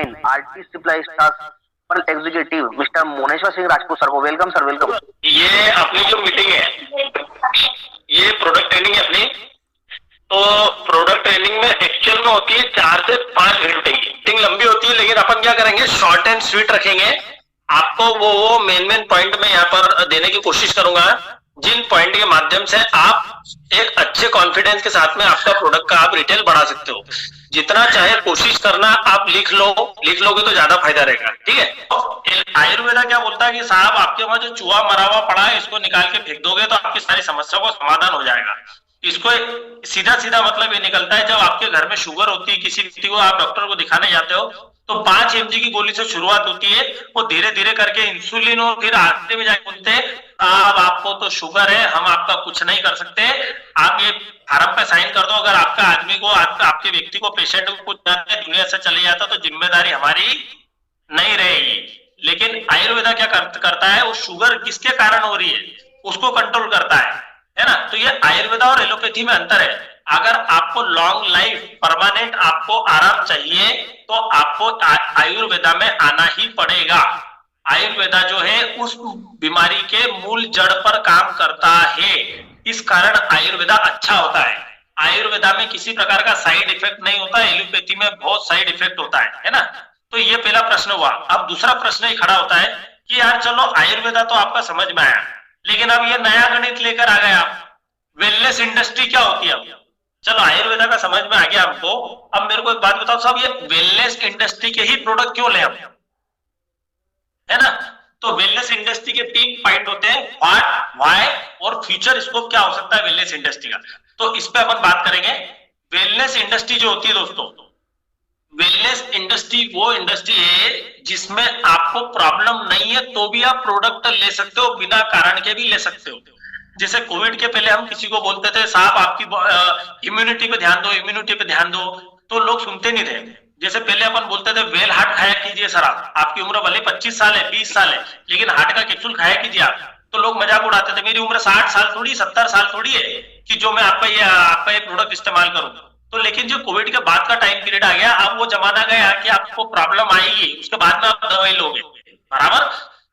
9 RT supply star executive Mr Moneshwar Singh Rajput sir को welcome sir, welcome. ये अपनी जो मीटिंग है ये प्रोडक्ट ट्रेनिंग है अपनी। तो प्रोडक्ट ट्रेनिंग में एक्चुअल में होती है 4 से 5 घंटे की मीटिंग, लंबी होती है, लेकिन अपन क्या करेंगे शॉर्ट एंड स्वीट रखेंगे। आपको वो मेन पॉइंट में यहाँ पर देने की कोशिश करूंगा, जिन पॉइंट के माध्यम से आप एक अच्छे कॉन्फिडेंस के साथ में आपका प्रोडक्ट का आप रिटेल बढ़ा सकते हो। जितना चाहे कोशिश करना, आप लिख लोगे तो ज्यादा फायदा रहेगा, ठीक है। आयुर्वेदा क्या बोलता है कि साहब आपके वहां जो चूहा मरा हुआ पड़ा है इसको निकाल के फेंक दोगे तो आपकी सारी समस्या को समाधान हो जाएगा। इसको सीधा सीधा मतलब ये निकलता है, जब आपके घर में शुगर होती है, किसी व्यक्ति को आप डॉक्टर को दिखाने जाते हो तो 5 mg की गोली से शुरुआत होती है, वो धीरे धीरे करके इंसुलिन और फिर आखिरी में जाके बोलते हैं अब आपको तो शुगर है, हम आपका कुछ नहीं कर सकते, आप ये फार्म पे साइन कर दो। अगर आपका आदमी को आपके व्यक्ति को पेशेंट को कुछ दुनिया से चले जाता तो जिम्मेदारी हमारी नहीं रहेगी। लेकिन आयुर्वेदा क्या करता है, वो शुगर किसके कारण हो रही है उसको कंट्रोल करता है ना। तो ये आयुर्वेदा और एलोपैथी में अंतर है। अगर आपको लॉन्ग लाइफ परमानेंट आपको आराम चाहिए तो आपको आयुर्वेदा में आना ही पड़ेगा। आयुर्वेदा जो है उस बीमारी के मूल जड़ पर काम करता है, इस कारण आयुर्वेदा अच्छा होता है। आयुर्वेदा में किसी प्रकार का साइड इफेक्ट नहीं होता, एलोपैथी में बहुत साइड इफेक्ट होता है ना। तो ये पहला प्रश्न हुआ। अब दूसरा प्रश्न ही खड़ा होता है कि यार चलो आयुर्वेदा तो आपका समझ में आया, लेकिन अब ये नया गणित लेकर आ गए आप, वेलनेस इंडस्ट्री क्या होती है। अब चलो आयुर्वेदा का समझ में आ गया हमको, अब मेरे को एक बात बताओ साहब, ये वेलनेस इंडस्ट्री के ही प्रोडक्ट क्यों ले हम, है ना। तो वेलनेस इंडस्ट्री के 3 पॉइंट होते हैं, व्हाट, व्हाई और फ्यूचर स्कोप क्या हो सकता है वेलनेस इंडस्ट्री का। तो इस पे अपन बात करेंगे। वेलनेस इंडस्ट्री जो होती है दोस्तों, वेलनेस इंडस्ट्री वो इंडस्ट्री है जिसमें आपको प्रॉब्लम नहीं है तो भी आप प्रोडक्ट ले सकते हो, बिना कारण के भी ले सकते हो। जैसे कोविड के पहले हम किसी को बोलते थे साहब आपकी इम्यूनिटी पे ध्यान दो, इम्यूनिटी पे ध्यान दो, तो लोग सुनते नहीं थे। जैसे पहले अपन बोलते थे वेल हार्ट खाया कीजिए सर, आपकी उम्र भले 25 साल है 20 साल है लेकिन हार्ट का कैप्सूल खाया कीजिए आप, तो लोग मजाक उड़ाते थे। मेरी उम्र 60 साल थोड़ी 70 साल थोड़ी है कि जो मैं आपका ये प्रोडक्ट इस्तेमाल करूं। तो लेकिन जो कोविड के बाद का टाइम पीरियड आ गया, अब वो जमाना गया कि आपको प्रॉब्लम आएगी उसके बाद में आप दवाई लोगे, बराबर।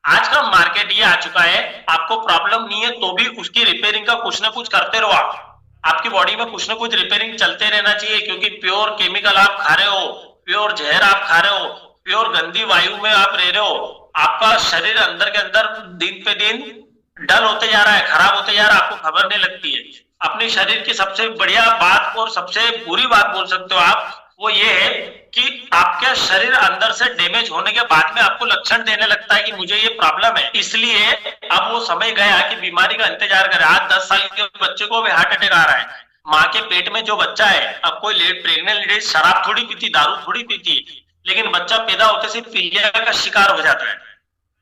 आज का मार्केट ये आ चुका है, आपको प्रॉब्लम नहीं है तो भी उसकी रिपेयरिंग का कुछ ना कुछ करते रहो आप। आपकी बॉडी में कुछ ना कुछ रिपेयरिंग चलते रहना चाहिए, क्योंकि प्योर केमिकल आप खा रहे हो, प्योर जहर आप खा रहे हो, प्योर गंदी वायु में आप रह रहे हो। आपका शरीर अंदर के अंदर दिन पे दिन डल होते जा रहा है, खराब होते जा रहा है, आपको खबर नहीं लगती है। अपने शरीर की सबसे बढ़िया बात और सबसे बुरी बात बोल सकते हो आप, वो ये है कि आपके शरीर अंदर से डैमेज होने के बाद में आपको लक्षण देने लगता है कि मुझे ये प्रॉब्लम है। इसलिए अब वो समय गया कि बीमारी का इंतजार करें। आज 10 साल के बच्चे को भी हार्ट अटैक आ रहा है, माँ के पेट में जो बच्चा है, अब कोई प्रेग्नेंट लेडीज शराब थोड़ी पीती, दारू थोड़ी पीती, लेकिन बच्चा पैदा होते से पीलिया का शिकार हो जाता है।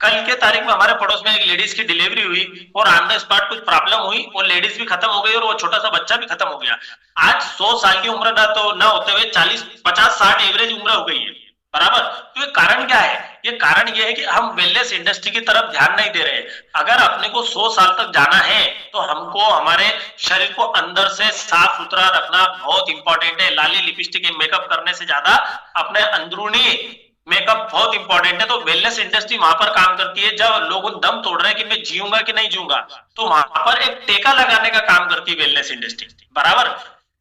कल के तारीख में हमारे पड़ोस में एक लेडीज की डिलीवरी हुई और ऑन द स्पॉट कुछ प्रॉब्लम हुई, वो लेडीज भी खत्म हो गई और वो छोटा सा बच्चा भी खत्म हो गया। आज 100 साल की उम्र ना होते हुए 40 50 60 एवरेज उम्र हो गई है, बराबर। तो ये कारण क्या है, ये कारण ये है कि हम वेलनेस इंडस्ट्री की तरफ ध्यान नहीं दे रहे। अगर अपने को 100 साल तक जाना है तो हमको हमारे शरीर को अंदर से साफ सुथरा रखना बहुत इंपॉर्टेंट है। लाली लिपस्टिक मेकअप करने से ज्यादा अपने अंदरूनी मेकअप बहुत इंपॉर्टेंट है। तो वेलनेस इंडस्ट्री वहां पर काम करती है। जब लोग दम तोड़ रहे हैं कि मैं जीऊंगा कि नहीं जीऊंगा, तो वहां पर एक टेका लगाने का काम करती है वेलनेस इंडस्ट्री, बराबर।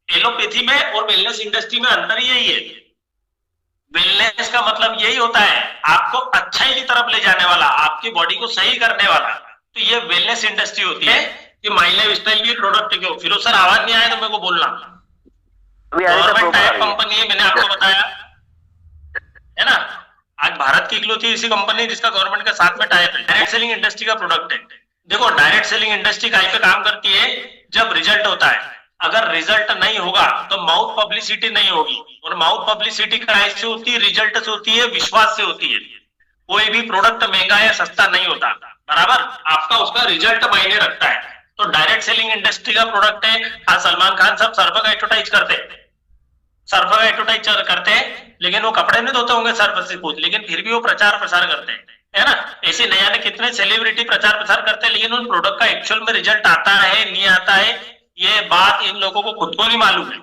एलोपैथी में और वेलनेस इंडस्ट्री में अंतर यही है। वेलनेस का मतलब यही होता है आपको अच्छाई की तरफ ले जाने वाला, आपकी बॉडी को सही करने वाला। तो ये वेलनेस इंडस्ट्री होती है कि माई लाइफ स्टाइल की प्रोडक्ट क्यों। फिर सर आवाज नहीं आया तो मेरे को बोलना। गवर्नमेंट टाइप कंपनी है, मैंने आपको बताया है ना। आज भारत की इकलौती ऐसी कंपनी जिसका गवर्नमेंट के साथ में टाइप है। डायरेक्ट सेलिंग इंडस्ट्री का प्रोडक्ट है। देखो डायरेक्ट सेलिंग इंडस्ट्री काय पे काम करती है, जब रिजल्ट होता है। अगर रिजल्ट नहीं होगा तो माउथ पब्लिसिटी नहीं होगी, और माउथ पब्लिसिटी कैसे होती है, रिजल्ट से होती है, विश्वास से होती है। कोई भी प्रोडक्ट महंगा या सस्ता नहीं होता, बराबर। आपका उसका रिजल्ट मायने रखता है। तो डायरेक्ट सेलिंग इंडस्ट्री का प्रोडक्ट है। आज सलमान खान साहब सर्फ का एडवर्टाइज करते हैं, सर्फ का एडवर्टाइज करते हैं, लेकिन वो कपड़े नहीं धोते होंगे सर्फ से खुद, लेकिन फिर भी वो प्रचार प्रसार करते हैं, है ना। ऐसे नया ने कितने सेलिब्रिटी प्रचार प्रसार करते हैं, लेकिन उन प्रोडक्ट का एक्चुअल में रिजल्ट आता है नहीं आता है, ये बात इन लोगों को खुद को नहीं मालूम है,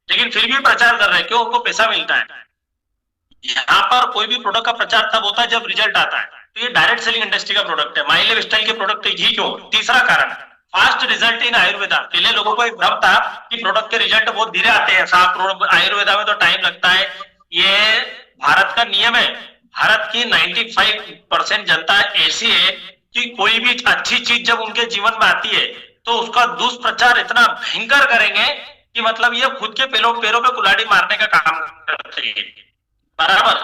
लेकिन फिर भी प्रचार कर रहे हैं। क्यों? उनको पैसा मिलता है। यहाँ पर कोई भी प्रोडक्ट का प्रचार तब होता है जब रिजल्ट आता है, तो ये डायरेक्ट सेलिंग इंडस्ट्री का प्रोडक्ट है। माई लाइफ स्टाइल के प्रोडक्ट ही क्यों? तीसरा कारण, फास्ट रिजल्ट इन आयुर्वेदा। पहले लोगों को एक भ्रम था कि प्रोडक्ट के रिजल्ट बहुत धीरे आते हैं, साहब आयुर्वेदा में तो टाइम लगता है। ये भारत का नियम है। भारत की 95% जनता ऐसी है कि कोई भी अच्छी चीज जब उनके जीवन में आती है तो उसका दुष्प्रचार इतना भयंकर करेंगे कि मतलब ये खुद के पैरों पे कुल्हाड़ी मारने का काम करते हैं, बराबर।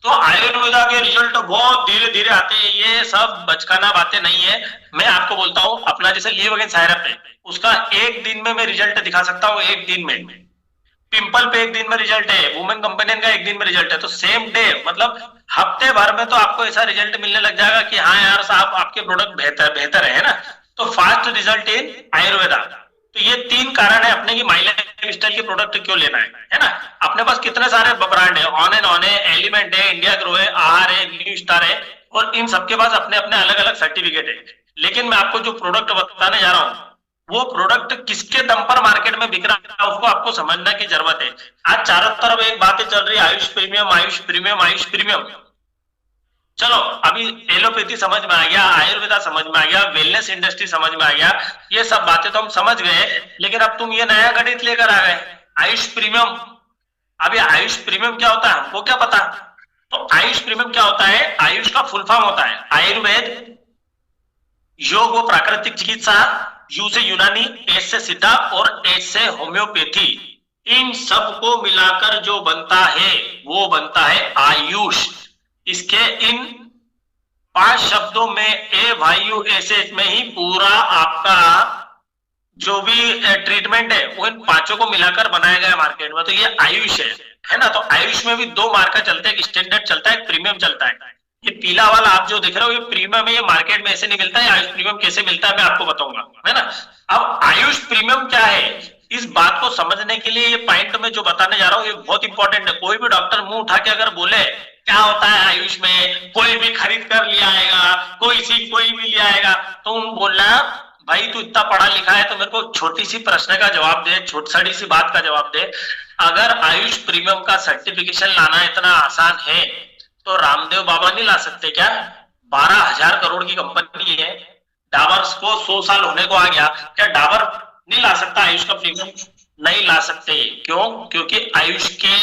तो आयुर्वेदा के रिजल्ट बहुत धीरे धीरे आते हैं, ये सब बचकाना बातें नहीं है। मैं आपको बोलता हूँ, अपना जैसे लिव सायरप है, उसका एक दिन में मैं रिजल्ट दिखा सकता हूँ, एक दिन में। पिंपल पे एक दिन में रिजल्ट है, वुमेन कंपेनियन का एक दिन में रिजल्ट है, तो सेम डे मतलब हफ्ते भर में तो आपको ऐसा रिजल्ट मिलने लग जाएगा कि हाँ यार साहब आपके प्रोडक्ट बेहतर है ना। तो फास्ट रिजल्ट इन आयुर्वेदा। तो ये 3 कारण है अपने की माई लाइफ स्टाइल के प्रोडक्ट क्यों लेना है ना। अपने पास कितने सारे ब्रांड है, ऑन एंड ऑन है, एलिमेंट है, इंडिया ग्रो है, आहार है, न्यू स्टार है, और इन सबके पास अपने अपने अलग अलग सर्टिफिकेट है। लेकिन मैं आपको जो प्रोडक्ट बताने जा रहा हूँ वो प्रोडक्ट किसके दम पर मार्केट में बिक रहा है उसको आपको समझने की जरूरत है। आज चारों तरफ एक बातें चल रही है, Ayush premium, Ayush premium, Ayush premium. चलो अभी एलोपैथी समझ में आ गया, आयुर्वेदा समझ में आ गया, वेलनेस इंडस्ट्री समझ में आ गया, ये सब बातें तो हम समझ गए। लेकिन अब तुम ये नया गणित लेकर आ गए, आयुष प्रीमियम। अभी आयुष प्रीमियम क्या होता है हमको क्या पता। तो आयुष प्रीमियम क्या होता है? आयुष का फुल फॉर्म होता है आयुर्वेद, योग व प्राकृतिक चिकित्सा, यू से यूनानी, एस से सिद्धा और एस से होम्योपैथी। इन सब को मिलाकर जो बनता है वो बनता है आयुष। इसके इन 5 शब्दों में ए वायु एस में ही पूरा आपका जो भी ट्रीटमेंट है वो इन 5 को मिलाकर बनाया गया मार्केट में, तो ये आयुष है ना। तो आयुष में भी 2 मार्का चलते हैं, एक स्टैंडर्ड चलता है, एक प्रीमियम चलता है। ये पीला वाला आप जो देख रहे हो ये प्रीमियम है, ये मार्केट में ऐसे नहीं मिलता है। आयुष प्रीमियम कैसे मिलता है मैं आपको बताऊंगा, है ना। अब आयुष प्रीमियम क्या है, इस बात को समझने के लिए ये पॉइंट में जो बताने जा रहा हूँ ये बहुत इंपॉर्टेंट है। कोई भी डॉक्टर मुंह उठा के अगर बोले क्या होता है आयुष में, कोई भी खरीद कर ले आएगा, कोई भी ले आएगा, तो बोलना भाई तू इतना पढ़ा लिखा है तो मेरे को छोटी सी प्रश्न का जवाब दे, छोटी सी बात का जवाब दे। अगर आयुष प्रीमियम का सर्टिफिकेशन लाना इतना आसान है तो रामदेव बाबा नहीं ला सकते क्या? 12,000 करोड़ की कंपनी है, डाबर को 100 साल होने को आ गया, क्या डाबर नहीं ला सकता आयुष का प्रीमियम? नहीं ला सकते। क्यों? क्योंकि आयुष के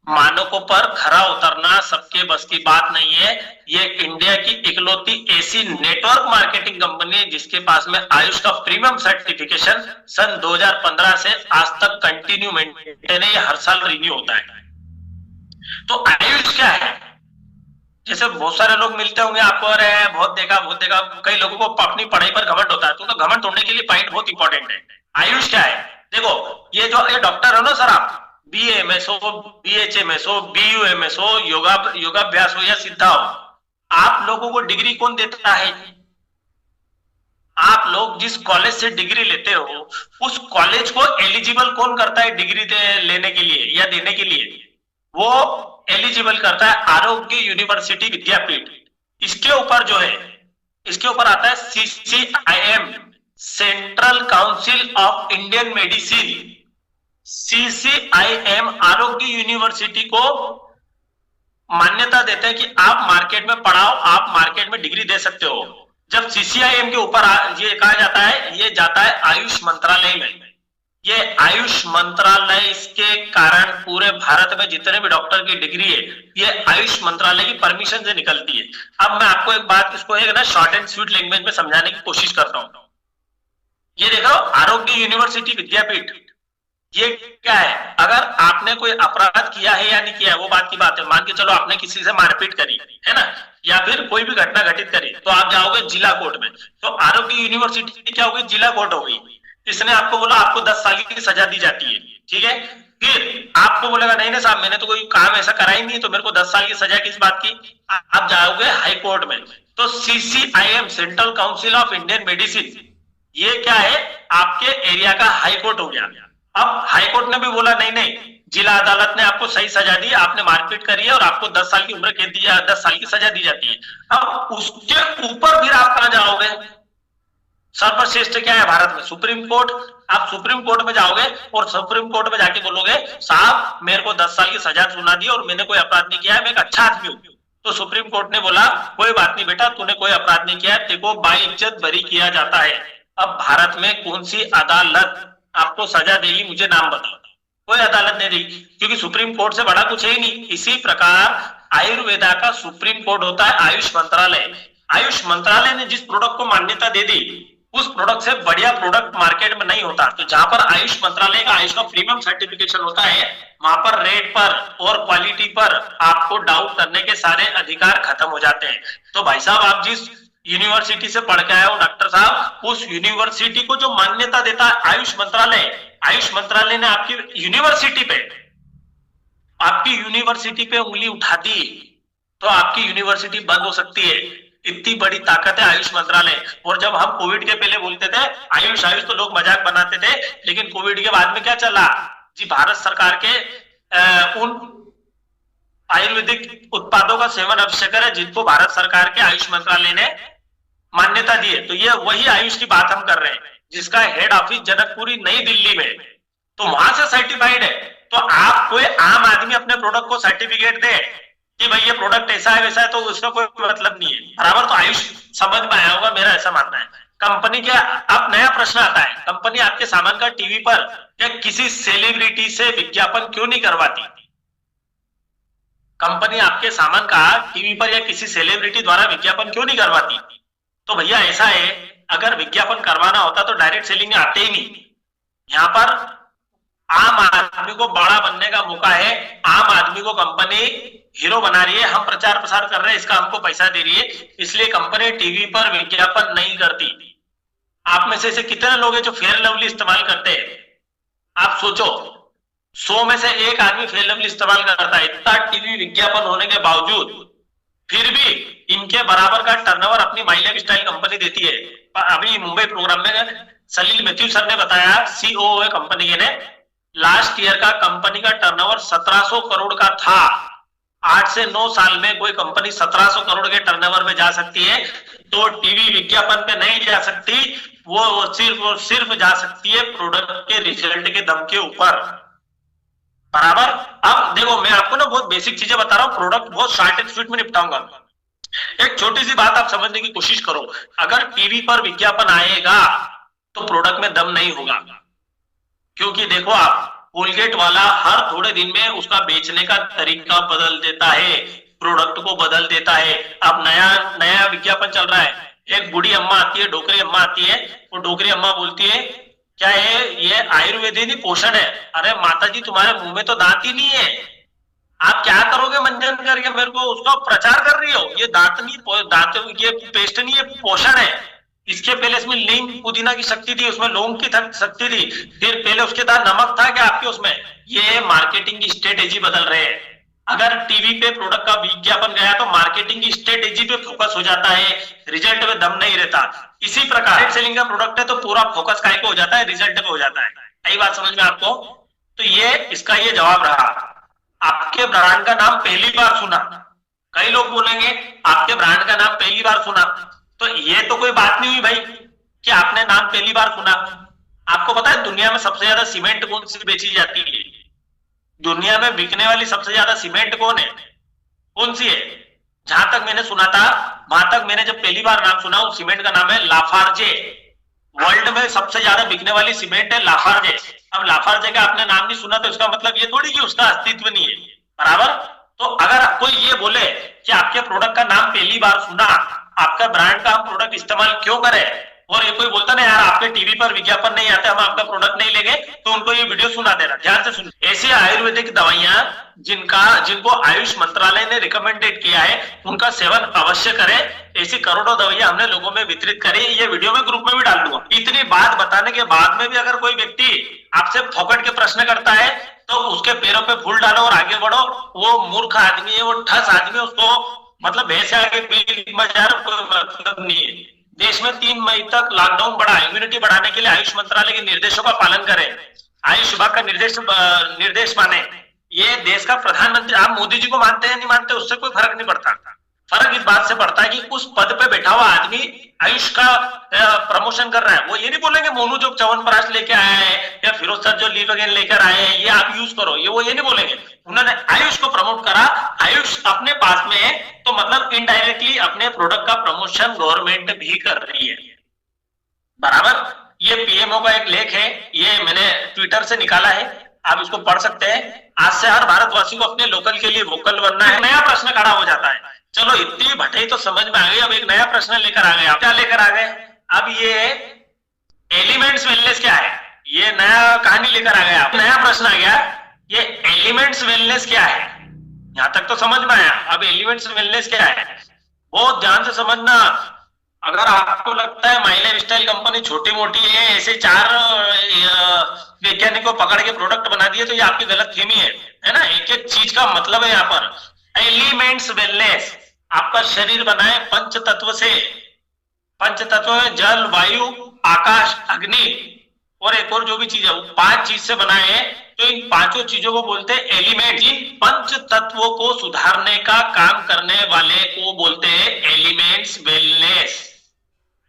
मानकों पर खरा उतरना सबके बस की बात नहीं है। ये इंडिया की इकलौती ऐसी नेटवर्क मार्केटिंग कंपनी है जिसके पास में आयुष का प्रीमियम सर्टिफिकेशन सन 2015 से आज तक कंटिन्यू मेंटेन है, हर साल रिन्यू होता है। तो आयुष क्या है? जैसे बहुत सारे लोग मिलते होंगे आपको, अरे बहुत देखा, कई लोगों को अपनी पढ़ाई पर घमंड होता है, तो घमंड तोड़ने के लिए पॉइंट बहुत इंपॉर्टेंट है। आयुष क्या है? देखो ये जो डॉक्टर हो ना सर, आप BAMS हो, BHMS हो, BUMS हो, योगाभ्यास हो या सिद्धा हो, आप लोगों को डिग्री कौन देता है? आप लोग जिस कॉलेज से डिग्री लेते हो उस कॉलेज को एलिजिबल कौन करता है डिग्री लेने के लिए या देने के लिए? वो एलिजिबल करता है आरोग्य यूनिवर्सिटी विद्यापीठ। इसके ऊपर जो है, इसके ऊपर आता है CCIM, central council of Indian medicine. CCIM आरोग्य यूनिवर्सिटी को मान्यता देते हैं कि आप मार्केट में पढ़ाओ, आप मार्केट में डिग्री दे सकते हो। जब CCIM के ऊपर ये कहा जाता है, ये जाता है आयुष मंत्रालय में। ये आयुष मंत्रालय, इसके कारण पूरे भारत में जितने भी डॉक्टर की डिग्री है ये आयुष मंत्रालय की परमिशन से निकलती है। अब मैं आपको एक बात, इसको एक ना शॉर्ट एंड स्वीट लैंग्वेज में समझाने की कोशिश करता हूं। ये देखो आरोग्य यूनिवर्सिटी विद्यापीठ, ये क्या है? अगर आपने कोई अपराध किया है या नहीं किया है वो बात की बात है। मान के चलो आपने किसी से मारपीट करी है ना, या फिर कोई भी घटना घटित करी, तो आप जाओगे जिला कोर्ट में। तो आरोग्य यूनिवर्सिटी क्या होगी? जिला कोर्ट होगी। इसने आपको बोला आपको 10 साल की सजा दी जाती है, ठीक है। फिर आपको बोलेगा नहीं साहब मैंने तो कोई काम ऐसा करा ही नहीं, तो मेरे को 10 साल की सजा किस बात की? आप जाओगे हाई कोर्ट में। तो CCIM, central council of Indian medicine, ये क्या है? आपके एरिया का हाई कोर्ट हो गया। अब हाई कोर्ट ने भी बोला नहीं, जिला अदालत ने आपको सही सजा दी, आपने मारपीट करी है और आपको 10 साल की उम्र कैद दी, 10 साल की सजा दी जाती है। अब उसके ऊपर फिर आप कहां जाओगे? सर्वश्रेष्ठ क्या है भारत में? Supreme court. आप सुप्रीम कोर्ट में जाओगे और सुप्रीम कोर्ट में जाके बोलोगे साहब मेरे को 10 साल की सजा सुना दी और मैंने कोई अपराध नहीं किया है, मैं एक अच्छा आदमी हूँ, तो सुप्रीम कोर्ट ने बोला कोई बात नहीं बेटा, तूने कोई अपराध नहीं किया है, तेरे को बाइज्जत बरी किया जाता है। अब भारत में कौन सी अदालत आपको सजा देगी, मुझे नाम बताओ। कोई अदालत नहीं देगी, क्योंकि सुप्रीम कोर्ट से बड़ा कुछ है ही नहीं। इसी प्रकार आयुर्वेदा का सुप्रीम कोर्ट होता है आयुष मंत्रालय। आयुष मंत्रालय ने जिस प्रोडक्ट को मान्यता दे दी उस प्रोडक्ट से बढ़िया प्रोडक्ट मार्केट में नहीं होता। तो जहां पर आयुष मंत्रालय का आयुष का प्रीमियम सर्टिफिकेशन होता है वहां पर रेट पर और क्वालिटी पर आपको डाउट करने के सारे अधिकार खत्म हो जाते हैं। तो भाई साहब आप जिस यूनिवर्सिटी से पढ़ के आए हो डॉक्टर साहब, उस यूनिवर्सिटी को जो मान्यता देता है आयुष मंत्रालय ने आपकी यूनिवर्सिटी पे उंगली उठा दी तो आपकी यूनिवर्सिटी बंद हो सकती है। इतनी बड़ी ताकत है आयुष मंत्रालय। और जब हम कोविड के पहले बोलते थे आयुष तो लोग मजाक बनाते थे, लेकिन कोविड के बाद में क्या चला जी, भारत सरकार के उन आयुर्वेदिक उत्पादों का सेवन अवश्य करें जिनको भारत सरकार के आयुष मंत्रालय ने मान्यता दी है। तो ये वही आयुष की बात हम कर रहे हैं, जिसका हेड ऑफिस जनकपुरी नई दिल्ली में, तो वहां से सर्टिफाइड है। तो आप कोई आम आदमी अपने प्रोडक्ट को सर्टिफिकेट दे कि भाई ये प्रोडक्ट ऐसा है वैसा है, तो उसका कोई मतलब नहीं है बराबर। तो आयुष समझ में आया होगा, मेरा ऐसा मानना है। कंपनी के अब नया प्रश्न आता है, कंपनी आपके सामान का टीवी पर या किसी सेलिब्रिटी से विज्ञापन क्यों नहीं करवाती? कंपनी आपके सामान का टीवी पर या किसी सेलिब्रिटी द्वारा विज्ञापन क्यों नहीं करवाती? तो भैया ऐसा है, अगर विज्ञापन करवाना होता तो डायरेक्ट सेलिंग में आते ही नहीं। यहाँ पर आम आदमी को बड़ा बनने का मौका है। आम आदमी को कंपनी हीरो बना रही है, हम प्रचार प्रसार कर रहे हैं, इसका हमको पैसा दे रही है, इसलिए कंपनी टीवी पर विज्ञापन नहीं करती। आप में से ऐसे कितने लोग हैं जो फेयर लवली इस्तेमाल करते हैं? आप सोचो, 100 में से एक आदमी फेयर लवली इस्तेमाल करता है। इतना टीवी विज्ञापन होने के बावजूद फिर भी इनके बराबर का टर्नओवर अपनी माई लाइफ स्टाइल कंपनी देती है। अभी मुंबई प्रोग्राम में सलील मैथ्यू सर ने बताया, सीओओ है कंपनी के, ने लास्ट ईयर का कंपनी का टर्नओवर 1700 करोड़ का था। 8 से 9 साल में कोई कंपनी 1700 करोड़ के टर्नओवर में जा सकती है, तो टीवी विज्ञापन पे नहीं जा सकती। वो सिर्फ जा सकती है प्रोडक्ट के रिजल्ट के दम के ऊपर, बराबर। अब देखो, मैं आपको ना बहुत बेसिक चीजें बता रहा हूँ, प्रोडक्ट बहुत शॉर्ट एंड स्वीट में निपटाऊंगा। एक छोटी सी बात आप समझने की कोशिश करो, अगर टीवी पर विज्ञापन आएगा तो प्रोडक्ट में दम नहीं होगा। क्योंकि देखो, आप कोलगेट वाला हर थोड़े दिन में उसका बेचने का तरीका बदल देता है, प्रोडक्ट को बदल देता है। अब नया विज्ञापन चल रहा है, एक बूढ़ी अम्मा आती है, डोकरी अम्मा आती है, वो डोकरी अम्मा बोलती है क्या है ये आयुर्वेदिक पोषण है। अरे माता जी, तुम्हारे मुंह में तो दांत ही नहीं है, आप क्या करोगे मंजन करके मेरे को उसका प्रचार कर रही हो? ये दांत नहीं, दांत ये पेस्ट नहीं है, पोषण है। इसके पहले इसमें नीम पुदीना की शक्ति थी, उसमें लौंग की शक्ति थी, फिर पहले उसके साथ नमक था क्या आपके उसमें? ये मार्केटिंग की स्ट्रेटेजी बदल रहे हैं। अगर टीवी पे प्रोडक्ट का विज्ञापन गया तो मार्केटिंग की स्ट्रेटेजी पे फोकस हो जाता है, रिजल्ट में दम नहीं रहता। इसी प्रकार सेलिंग का प्रोडक्ट है तो पूरा फोकस काय पे हो जाता है, रिजल्ट पे हो जाता है। यही बात समझ में आपको? तो ये इसका ये जवाब रहा। आपके ब्रांड का नाम पहली बार सुना, कई लोग बोलेंगे आपके ब्रांड का नाम पहली बार सुना, तो ये तो कोई बात नहीं हुई भाई कि आपने नाम पहली बार सुना। आपको पता है दुनिया में सबसे ज्यादा सीमेंट कौन सी बेची जाती है? दुनिया में बिकने वाली सबसे ज्यादा सीमेंट कौन है, कौन सी है? जहां तक मैंने सुना था, वहां तक मैंने जब पहली बार नाम सुना, उस सीमेंट का नाम है लाफार्जे। वर्ल्ड में सबसे ज्यादा बिकने वाली सीमेंट है लाफार्जे। अब लाफार्जे का आपने नाम नहीं सुना तो इसका मतलब ये थोड़ी कि उसका अस्तित्व नहीं है, बराबर। तो अगर कोई ये बोले कि आपके प्रोडक्ट का नाम पहली बार सुना, आपका ब्रांड का हम प्रोडक्ट इस्तेमाल क्यों करें, और ये कोई बोलता ना यार आपके टीवी पर विज्ञापन नहीं आते, हम आपका प्रोडक्ट नहीं लेंगे, तो उनको ये वीडियो सुना देना, ध्यान से सुन। ऐसी आयुर्वेदिक दवाइयां जिनको आयुष मंत्रालय ने रिकमेंडेड किया है उनका सेवन अवश्य करें। ऐसी करोड़ों दवाइयां हमने लोगों में वितरित करी, ये वीडियो में ग्रुप में भी डाल दूंगा। इतनी बात बताने के बाद में भी अगर कोई व्यक्ति आपसे फोकट के प्रश्न करता है तो उसके पैरों पे फूल डालो और आगे बढ़ो। वो मूर्ख आदमी है, वो ठस आदमी है, उसको मतलब भैंस आगे कोई मतलब नहीं है। देश में 3 मई तक लॉकडाउन बढ़ा, इम्यूनिटी बढ़ाने के लिए आयुष मंत्रालय के निर्देशों का पालन करें, आयुष विभाग का निर्देश माने। ये देश का प्रधानमंत्री, आप मोदी जी को मानते हैं नहीं मानते उससे कोई फर्क नहीं पड़ता। फर्क इस बात से पड़ता है कि उस पद पे बैठा हुआ आदमी आयुष का प्रमोशन कर रहा है, वो ये नहीं बोलेंगे मोनू जो च्यवनप्राश लेके आया है या फिरोज सर जो लीवोगेन लेकर आए हैं ये आप यूज करो, ये वो ये नहीं बोलेंगे। उन्होंने आयुष को प्रमोट करा, आयुष अपने पास में है, तो मतलब इनडायरेक्टली अपने प्रोडक्ट का प्रमोशन गवर्नमेंट भी कर रही है, बराबर। ये पीएमओ का एक लेख है, ये मैंने ट्विटर से निकाला है, आप इसको पढ़ सकते हैं। आज से हर भारतवासी को अपने लोकल के लिए वोकल बनना है। नया प्रश्न खड़ा हो जाता है, चलो इतनी भटई तो समझ में आ गई, अब एक नया प्रश्न लेकर आ गए। आप क्या लेकर आ गए? अब ये एलिमेंट्स वेलनेस क्या है, ये नया कहानी लेकर आ गए आप। नया प्रश्न आ गया, ये एलिमेंट्स वेलनेस क्या है? यहां तक तो समझ में आया, अब एलिमेंट्स वेलनेस क्या है बहुत ध्यान से समझना। अगर आपको लगता है माई लाइफ स्टाइल कंपनी छोटी मोटी है, ऐसे 4 वैज्ञानिकों को पकड़ के प्रोडक्ट बना दिए, तो ये आपकी गलत फहमी है ना। एक एक चीज का मतलब है यहाँ पर। एलिमेंट्स वेलनेस आपका शरीर बना है पंच तत्व से, पंच तत्व में जल, वायु, आकाश, अग्नि और एक और जो भी चीज है, वो 5 चीज से बना है। तो इन 5 चीजों को बोलते हैं एलिमेंट। इन पंच तत्वों को सुधारने का काम करने वाले को बोलते हैं एलिमेंट्स वेलनेस।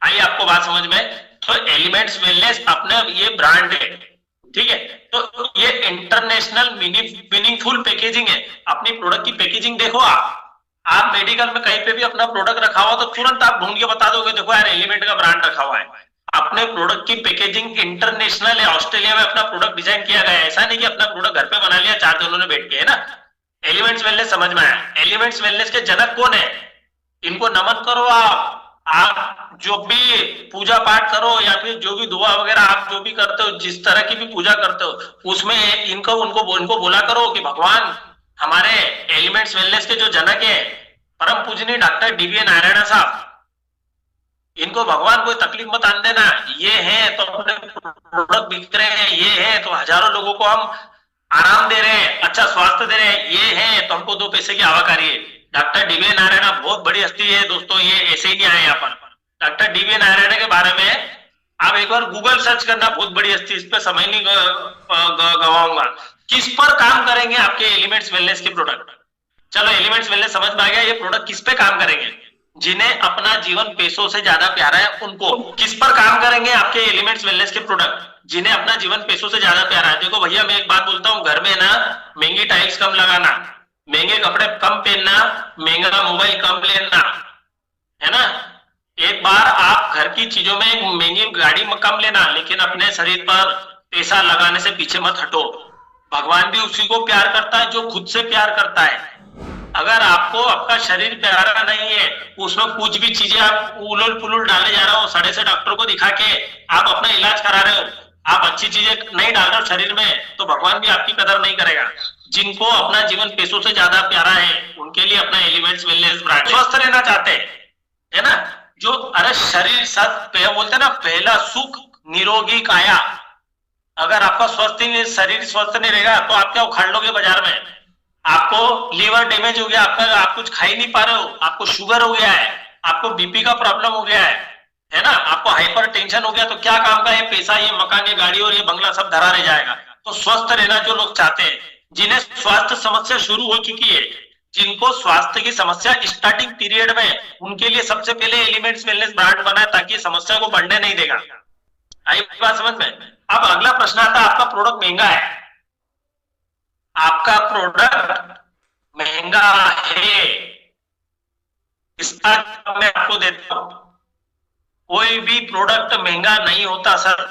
आइए आपको बात समझ में। तो एलिमेंट्स वेलनेस अपना ये ब्रांड है, ठीक है। तो ये इंटरनेशनल मीनिंगफुल पैकेजिंग है। अपनी प्रोडक्ट की पैकेजिंग देखो, आप मेडिकल में कहीं पे भी अपना प्रोडक्ट रखा हुआ तो तुरंत आप ढूंढ के बता दोगे, देखो यार एलिमेंट का ब्रांड रखा हुआ है। अपने प्रोडक्ट की पैकेजिंग इंटरनेशनल है, ऑस्ट्रेलिया में अपना प्रोडक्ट डिजाइन किया गया है। ऐसा नहीं कि अपना प्रोडक्ट घर पे बना लिया 4 जनों ने बैठ के, है ना। एलिमेंट्स वेलनेस समझ में आया। एलिमेंट्स वेलनेस के जनक कौन है? इनको नमन करो। आप जो भी पूजा पाठ करो या फिर जो भी दुआ वगैरह आप जो भी करते हो, जिस तरह की भी पूजा करते हो, उसमें इनको बोला करो कि भगवान हमारे एलिमेंट्स वेलनेस के जो जनक है परम पूजनीय डॉक्टर डीवी नारायण साहब, इनको भगवान कोई तकलीफ मत आने देना। ये है तो अपने प्रोडक्ट बिक रहे हैं, ये है तो हजारों लोगों को हम आराम दे रहे हैं, अच्छा स्वास्थ्य दे रहे हैं, ये है तो हमको 2 पैसे की आवाकारी है। डॉक्टर डीवी नारायण बहुत बड़ी हस्ती है दोस्तों, ये ऐसे ही नहीं आए यहाँ पर। डॉक्टर डीवी नारायण के बारे में आप एक बार गूगल सर्च करना, बहुत बड़ी हस्ती, इस पर समय नहीं गवाऊंगा। किस पर काम करेंगे आपके एलिमेंट्स वेलनेस के प्रोडक्ट? चलो एलिमेंट्स वेलनेस समझ में आ गया। ये प्रोडक्ट किस पे काम करेंगे? जिन्हें अपना जीवन पैसों से ज्यादा प्यारा है उनको। किस पर काम करेंगे आपके एलिमेंट्स वेलनेस के प्रोडक्ट? जिन्हें अपना जीवन पैसों से ज्यादा प्यारा है। देखो भैया, मैं एक बात बोलता हूँ, घर में ना महंगी टाइल्स कम लगाना, महंगे कपड़े कम पहनना, महंगा मोबाइल कम लेना, है ना। एक बार आप घर की चीजों में महंगी गाड़ी में कम लेना, लेकिन अपने शरीर पर पैसा लगाने से पीछे मत हटो। भगवान भी उसी को प्यार करता है जो खुद से प्यार करता है। अगर आपको आपका शरीर प्यारा नहीं है, उसमें कुछ भी चीजें आप उलट पुलट डाले जा रहे हो, सड़े से डॉक्टर को दिखा के आप अपना इलाज करा रहे हो, आप अच्छी चीजें नहीं डाल रहे हो शरीर में, तो भगवान भी आपकी कदर नहीं करेगा। जिनको अपना जीवन पैसों से ज्यादा प्यारा है, उनके लिए अपना एलिमेंट्स वेलनेस ब्रांड। स्वस्थ रहना चाहते हैं, है ना, जो अरे शरीर बोलते हैं ना, पहला सुख निरोगी काया। अगर आपका शरीर स्वस्थ नहीं रहेगा तो आप क्या उखाड़ लोगे बाजार में? आपको लीवर डैमेज हो गया, आप कुछ खा ही नहीं पा रहे हो, आपको शुगर हो गया है, आपको बीपी का प्रॉब्लम हो गया है ना, आपको हाइपर टेंशन हो गया, तो क्या काम का है पैसा, ये मकान, ये गाड़ी और ये बंगला सब धरा रह जाएगा। तो स्वस्थ रहना जो लोग चाहते हैं, जिन्हें स्वास्थ्य समस्या शुरू हो चुकी है, जिनको स्वास्थ्य की समस्या स्टार्टिंग पीरियड में, उनके लिए सबसे पहले एलिमेंट्स वेलनेस ब्रांड बना है ताकि समस्या को बढ़ने नहीं देगा। आई बात समझ में? अब अगला प्रश्न आता है, आपका प्रोडक्ट महंगा है, आपका प्रोडक्ट महंगा है, इसका जवाब मैं आपको देता हूं, कोई भी प्रोडक्ट महंगा नहीं होता सर।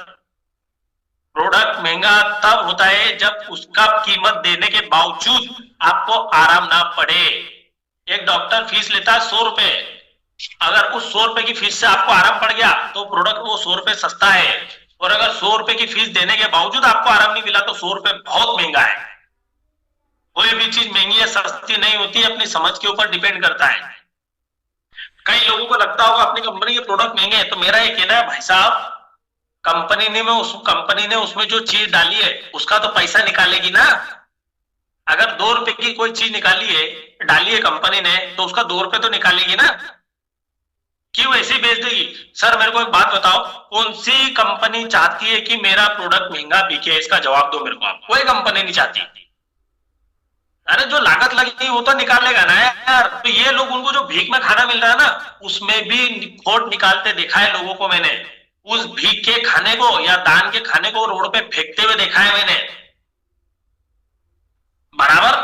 प्रोडक्ट महंगा तब होता है जब उसका कीमत देने के बावजूद आपको आराम ना पड़े। एक डॉक्टर फीस लेता है 100 रुपए, अगर उस 100 रुपए की फीस से आपको आराम पड़ गया तो प्रोडक्ट वो 100 रुपए सस्ता है, और अगर 100 रुपए की फीस देने के बावजूद आपको आराम नहीं मिला तो 100 रुपए बहुत महंगा है। कोई भी चीज महंगी या सस्ती नहीं होती, अपनी समझ के ऊपर डिपेंड करता है। कई लोगों को लगता होगा अपनी कंपनी के प्रोडक्ट महंगे हैं, तो मेरा ये कहना है भाई साहब, कंपनी ने उसमें जो चीज डाली है उसका तो पैसा निकालेगी ना। अगर 2 रुपए की कोई चीज डाली है कंपनी ने, तो उसका 2 रुपए तो निकालेगी ना, क्यों ऐसे बेच देगी? सर मेरे को एक बात बताओ, कौन सी कंपनी चाहती है कि मेरा प्रोडक्ट महंगा बिके? इसका जवाब दो मेरे को आप। कोई कंपनी नहीं चाहती, अरे जो लागत लगी वो तो निकालेगा ना यार। तो ये लोग, उनको जो भीख में खाना मिल रहा है ना, उसमें भी खोट निकालते देखा है लोगों को मैंने। उस भीख के खाने को या दान के खाने को रोड पे फेंकते हुए देखा है मैंने, बराबर।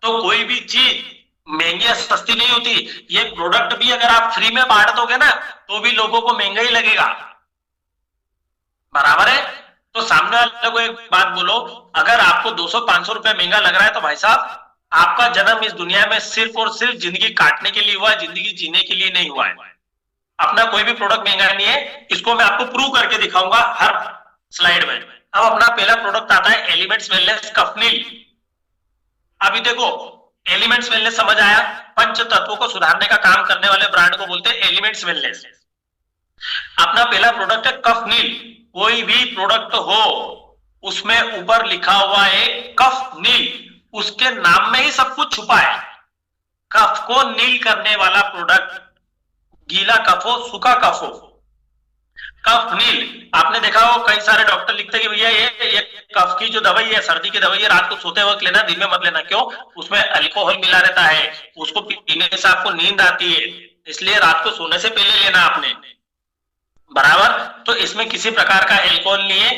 तो कोई भी चीज महंगी या सस्ती नहीं होती। ये प्रोडक्ट भी अगर आप फ्री में बांट दोगे ना तो भी लोगों को महंगा ही लगेगा, बराबर है। तो सामने वाले को एक बात बोलो, अगर आपको 200-500 रुपए महंगा लग रहा है तो भाई साहब, आपका जन्म इस दुनिया में सिर्फ और सिर्फ जिंदगी काटने के लिए हुआ है, जिंदगी जीने के लिए नहीं हुआ है। अपना कोई भी प्रोडक्ट महंगा नहीं है, इसको मैं आपको प्रूव करके दिखाऊंगा हर स्लाइड में। अब अपना पहला प्रोडक्ट आता है एलिमेंट्स वेलनेस कफनील। अभी देखो, एलिमेंट्स वेलनेस समझ आया, पंच तत्वों को सुधारने का काम करने वाले ब्रांड को बोलते हैं एलिमेंट्स वेलनेस। अपना पहला प्रोडक्ट है कफनील। कोई भी प्रोडक्ट हो उसमें ऊपर लिखा हुआ है कफनील, उसके नाम में ही सब कुछ छुपा है। कफ को नील करने वाला प्रोडक्ट, गीला कफ हो सूखा कफ हो, कफ नील। आपने देखा हो कई सारे डॉक्टर लिखते हैं कि भैया ये कफ की जो दवाई है, सर्दी की दवाई है, रात को सोते वक्त लेना, दिन में मत लेना। क्यों? उसमें अल्कोहल मिला रहता है, उसको पीने से आपको नींद आती है, इसलिए रात को सोने से पहले लेना आपने, बराबर। तो इसमें किसी प्रकार का अल्कोहल नहीं है।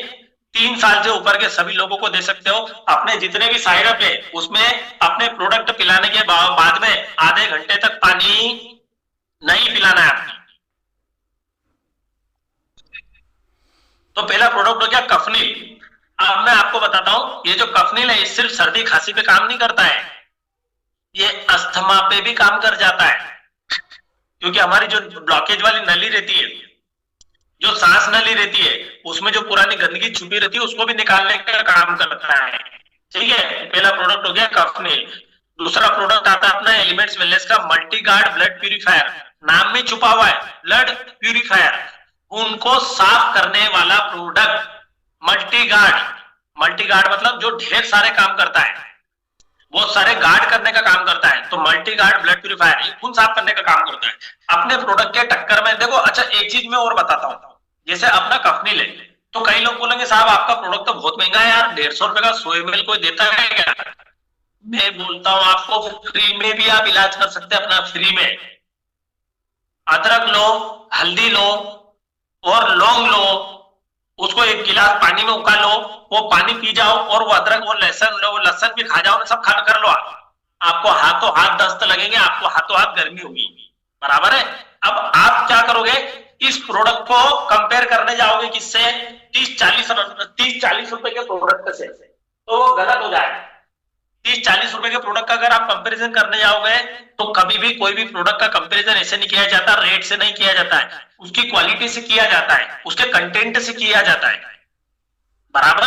3 साल से ऊपर के सभी लोगों को दे सकते हो। अपने जितने भी साइरप है उसमें अपने प्रोडक्ट पिलाने के बाद में आधे घंटे तक पानी नहीं पिलाना है आपने। तो पहला प्रोडक्ट हो गया कफनील। अब मैं आपको बताता हूं, ये जो कफनील है ये सिर्फ सर्दी खांसी पे काम नहीं करता है, ये अस्थमा पे भी काम कर जाता है। क्योंकि हमारी जो ब्लॉकेज वाली नली रहती है, जो सांस नली रहती है, उसमें जो पुरानी गंदगी छुपी रहती है उसको भी निकालने का काम करता है। ठीक है, पहला प्रोडक्ट हो गया कफनील। दूसरा प्रोडक्ट आता है अपना एलिमेंट्स वेलनेस का मल्टीगार्ड ब्लड प्यूरिफायर। नाम में छुपा हुआ है ब्लड प्यूरिफायर, उनको साफ करने वाला प्रोडक्ट मल्टीगार्ड। मल्टीगार्ड मतलब जो ढेर सारे काम करता है, बहुत सारे गार्ड करने का काम करता है। तो मल्टीगार्ड ब्लड प्यूरिफायर खून साफ करने का काम करता है। अपने प्रोडक्ट के टक्कर में देखो, अच्छा एक चीज मैं और बताता हूं, जैसे अपना कफनील है, तो कई लोग बोलेंगे साहब आपका प्रोडक्ट तो बहुत महंगा है यार, 150 रुपए का 100 ml कोई देता है क्या? मैं बोलता हूं आपको फ्री में भी आप इलाज कर सकते हैं अपना, फ्री में। अदरक लो, हल्दी लो और लौंग लो, उसको एक गिलास पानी में उबाल लो, वो पानी पी जाओ और वो अदरक और लहसुन लो, लहसुन भी खा जाओ, सब खा कर लो। आपको हाथों हाथ दस्त लगेंगे, आपको हाथों हाथ गर्मी होगी, बराबर है। अब आप क्या करोगे, इस प्रोडक्ट को कंपेयर करने जाओगे किससे? 30-40 रुपए के प्रोडक्ट से, तो वो गलत हो जाएगा। 30-40 रुपए के प्रोडक्ट का अगर आप कंपैरिजन करने जाओगे तो कभी भी कोई भी प्रोडक्ट का कंपैरिजन ऐसे नहीं किया जाता, रेट से नहीं किया जाता है, उसकी क्वालिटी से किया जाता है, उसके कंटेंट से किया जाता है, बराबर।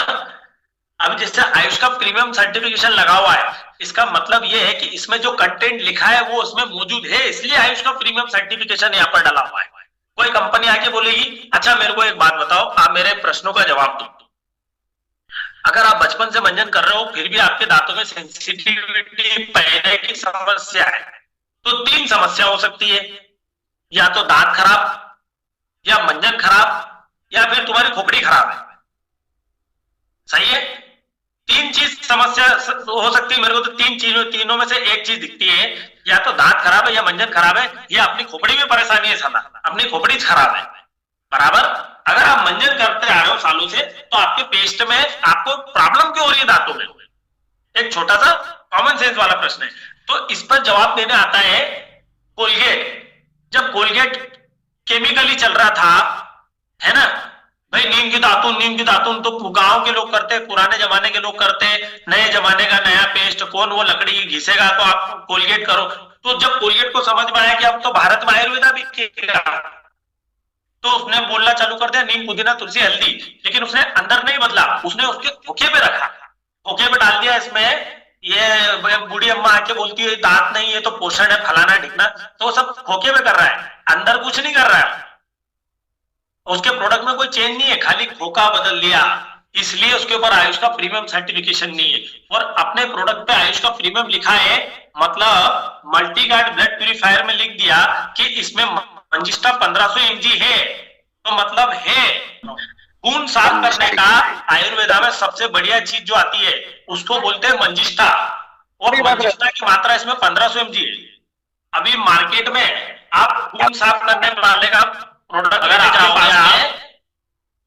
अब जैसे आयुष का प्रीमियम सर्टिफिकेशन लगा हुआ है, इसका मतलब यह है कि इसमें जो कंटेंट लिखा है वो उसमें मौजूद है, इसलिए आयुष का प्रीमियम सर्टिफिकेशन यहाँ पर डाला हुआ है। कोई कंपनी आके बोलेगी अच्छा मेरे को एक बात बताओ, आप मेरे प्रश्नों का जवाब दो। अगर आप बचपन से मंजन कर रहे हो फिर भी आपके दांतों में सेंसिटिविटी पैदा की समस्या है, तो 3 समस्या हो सकती है, या तो दांत खराब, या मंजन खराब, या फिर तुम्हारी खोपड़ी खराब है। सही है, 3 चीज समस्या हो सकती है। मेरे को तो 3 चीजों, तीनों में से एक चीज दिखती है, या तो दांत खराब है, या मंजन खराब है, या अपनी खोपड़ी में परेशानी है, साला अपनी खोपड़ी खराब है, बराबर। अगर आप मंजन करते आ रहे हो सालों से तो आपके पेस्ट में आपको प्रॉब्लम क्यों हो रही है दांतों में? एक छोटा सा कॉमन सेंस वाला प्रश्न है। तो इस पर जवाब देने आता है कोलगेट। जब कोलगेट केमिकली चल रहा था, है ना भाई, नीम की दातुन तो गांव के लोग करते, पुराने जमाने के लोग करते, नए जमाने का नया पेस्ट, कौन वो लकड़ी घिसेगा, तो आप कोलगेट करो। तो जब कोलगेट को समझ में आया कि अब तो भारत में आयुर्वेदा बिकेगा, तो उसने बोलना चालू कर दिया नीम, पुदीना, तुलसी, हल्दी, लेकिन उसने अंदर नहीं बदला, उसने उसके खोखे पे रखा, खोखे पे डाल दिया इसमें। ये बूढ़ी अम्मा आके बोलती है दांत नहीं है तो पोषण है, फलाना है, ढिकना, तो वो सब खोखे पे कर रहा है, अंदर कुछ नहीं कर रहा है। उसके प्रोडक्ट में कोई चेंज नहीं है, खाली खोखा बदल लिया, इसलिए उसके ऊपर आयुष का प्रीमियम सर्टिफिकेशन नहीं है। और अपने प्रोडक्ट पे आयुष का प्रीमियम लिखा है, मतलब मल्टीगार्ड ब्लड प्यूरिफायर में लिख दिया कि इसमें मंजिष्ठा 1500 mg है, तो मतलब है खून साफ करने का आयुर्वेदा में सबसे बढ़िया चीज जो आती है उसको बोलते हैं मंजिष्ठा। और मंजिस्टा की मात्रा इसमें 1500 mg है। अभी मार्केट में आप खून साफ करने वाले का प्रोडक्ट अगर आपके पास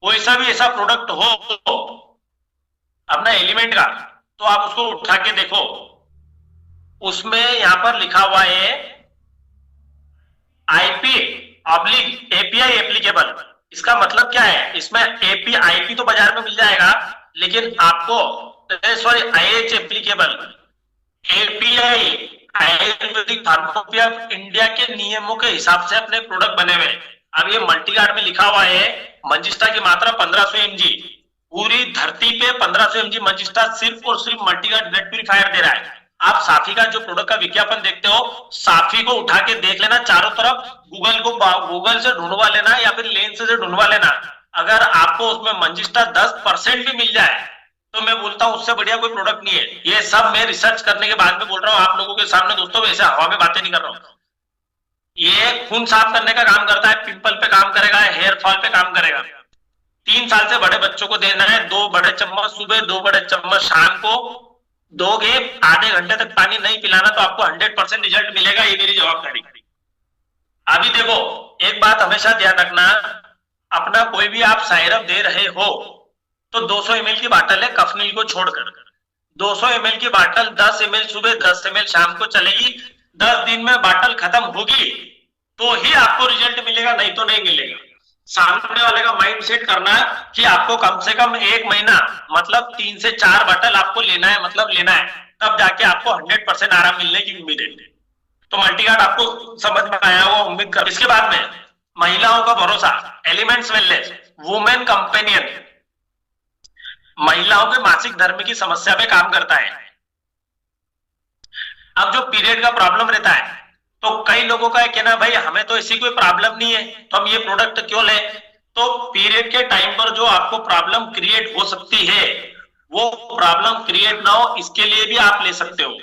कोई सा भी ऐसा प्रोडक्ट हो अपना एलिमेंट का, तो आप उसको उठा के देखो, उसमें यहां पर लिखा हुआ है API एप्लीकेबल। इसका मतलब क्या है? इसमें IP तो बाजार में मिल जाएगा, लेकिन आपको IH applicable, API Ayurvedic pharmacopoeia India के नियमों के हिसाब से अपने प्रोडक्ट बने हुए। अब ये मल्टीगार्ड में लिखा हुआ है मंजिस्टा की मात्रा 1500 mg, पूरी धरती पे 1500 mg मंजिस्टा सिर्फ और सिर्फ मल्टीगार्ड ब्लड प्यूरिफायर दे रहा है। आप साफी का जो प्रोडक्ट का विज्ञापन देखते हो, साफी को उठा के देख लेना चारों तरफ, गूगल से ढूंढवा लेना या फिर लेंस से ढूंढवा लेना। अगर आपको उसमें मंजिस्टा 10% भी मिल जाए तो मैं बोलता हूं उससे बढ़िया कोई प्रोडक्ट नहीं है। ये सब मैं रिसर्च करने के बाद में बोल रहा हूं आप लोगों के सामने दोस्तों, वैसे हवा में बातें नहीं कर रहा हूं। ये खून साफ करने का काम करता है, पिंपल पे काम करेगा, हेयर फॉल पे काम करेगा। 3 साल से बड़े बच्चों को देना है 2 बड़े चम्मच सुबह, 2 बड़े चम्मच शाम को दोगे। आधे घंटे तक पानी नहीं पिलाना तो आपको 100% रिजल्ट मिलेगा, ये मेरी जवाबदारी। अभी देखो, एक बात हमेशा ध्यान रखना, अपना कोई भी आप सायरप दे रहे हो तो 200 ml की बाटल है कफनील को छोड़कर। 200 ml की बाटल 10 ml सुबह, 10 ml शाम को चलेगी। 10 दिन में बाटल खत्म होगी तो ही आपको रिजल्ट मिलेगा, नहीं तो नहीं मिलेगा। सामने वाले का माइंड सेट करना कि आपको कम से कम 1 महीना मतलब 3 से 4 बाटल आपको लेना है, मतलब लेना है, तब जाके आपको 100% आराम मिलने की उम्मीद है। तो मल्टीगार्ड आपको समझ में आया होगा उम्मीद कर। इसके बाद में महिलाओं का भरोसा, एलिमेंट्स वेलनेस वुमेन कंपेनियन, महिलाओं के मासिक धर्म की समस्या पे काम करता है। अब जो पीरियड का प्रॉब्लम रहता है तो कई लोगों का है कहना, भाई हमें तो ऐसी कोई प्रॉब्लम नहीं है तो हम ये प्रोडक्ट क्यों लें। तो पीरियड के टाइम पर जो आपको प्रॉब्लम क्रिएट हो सकती है वो प्रॉब्लम क्रिएट ना हो, इसके लिए भी आप ले सकते हो।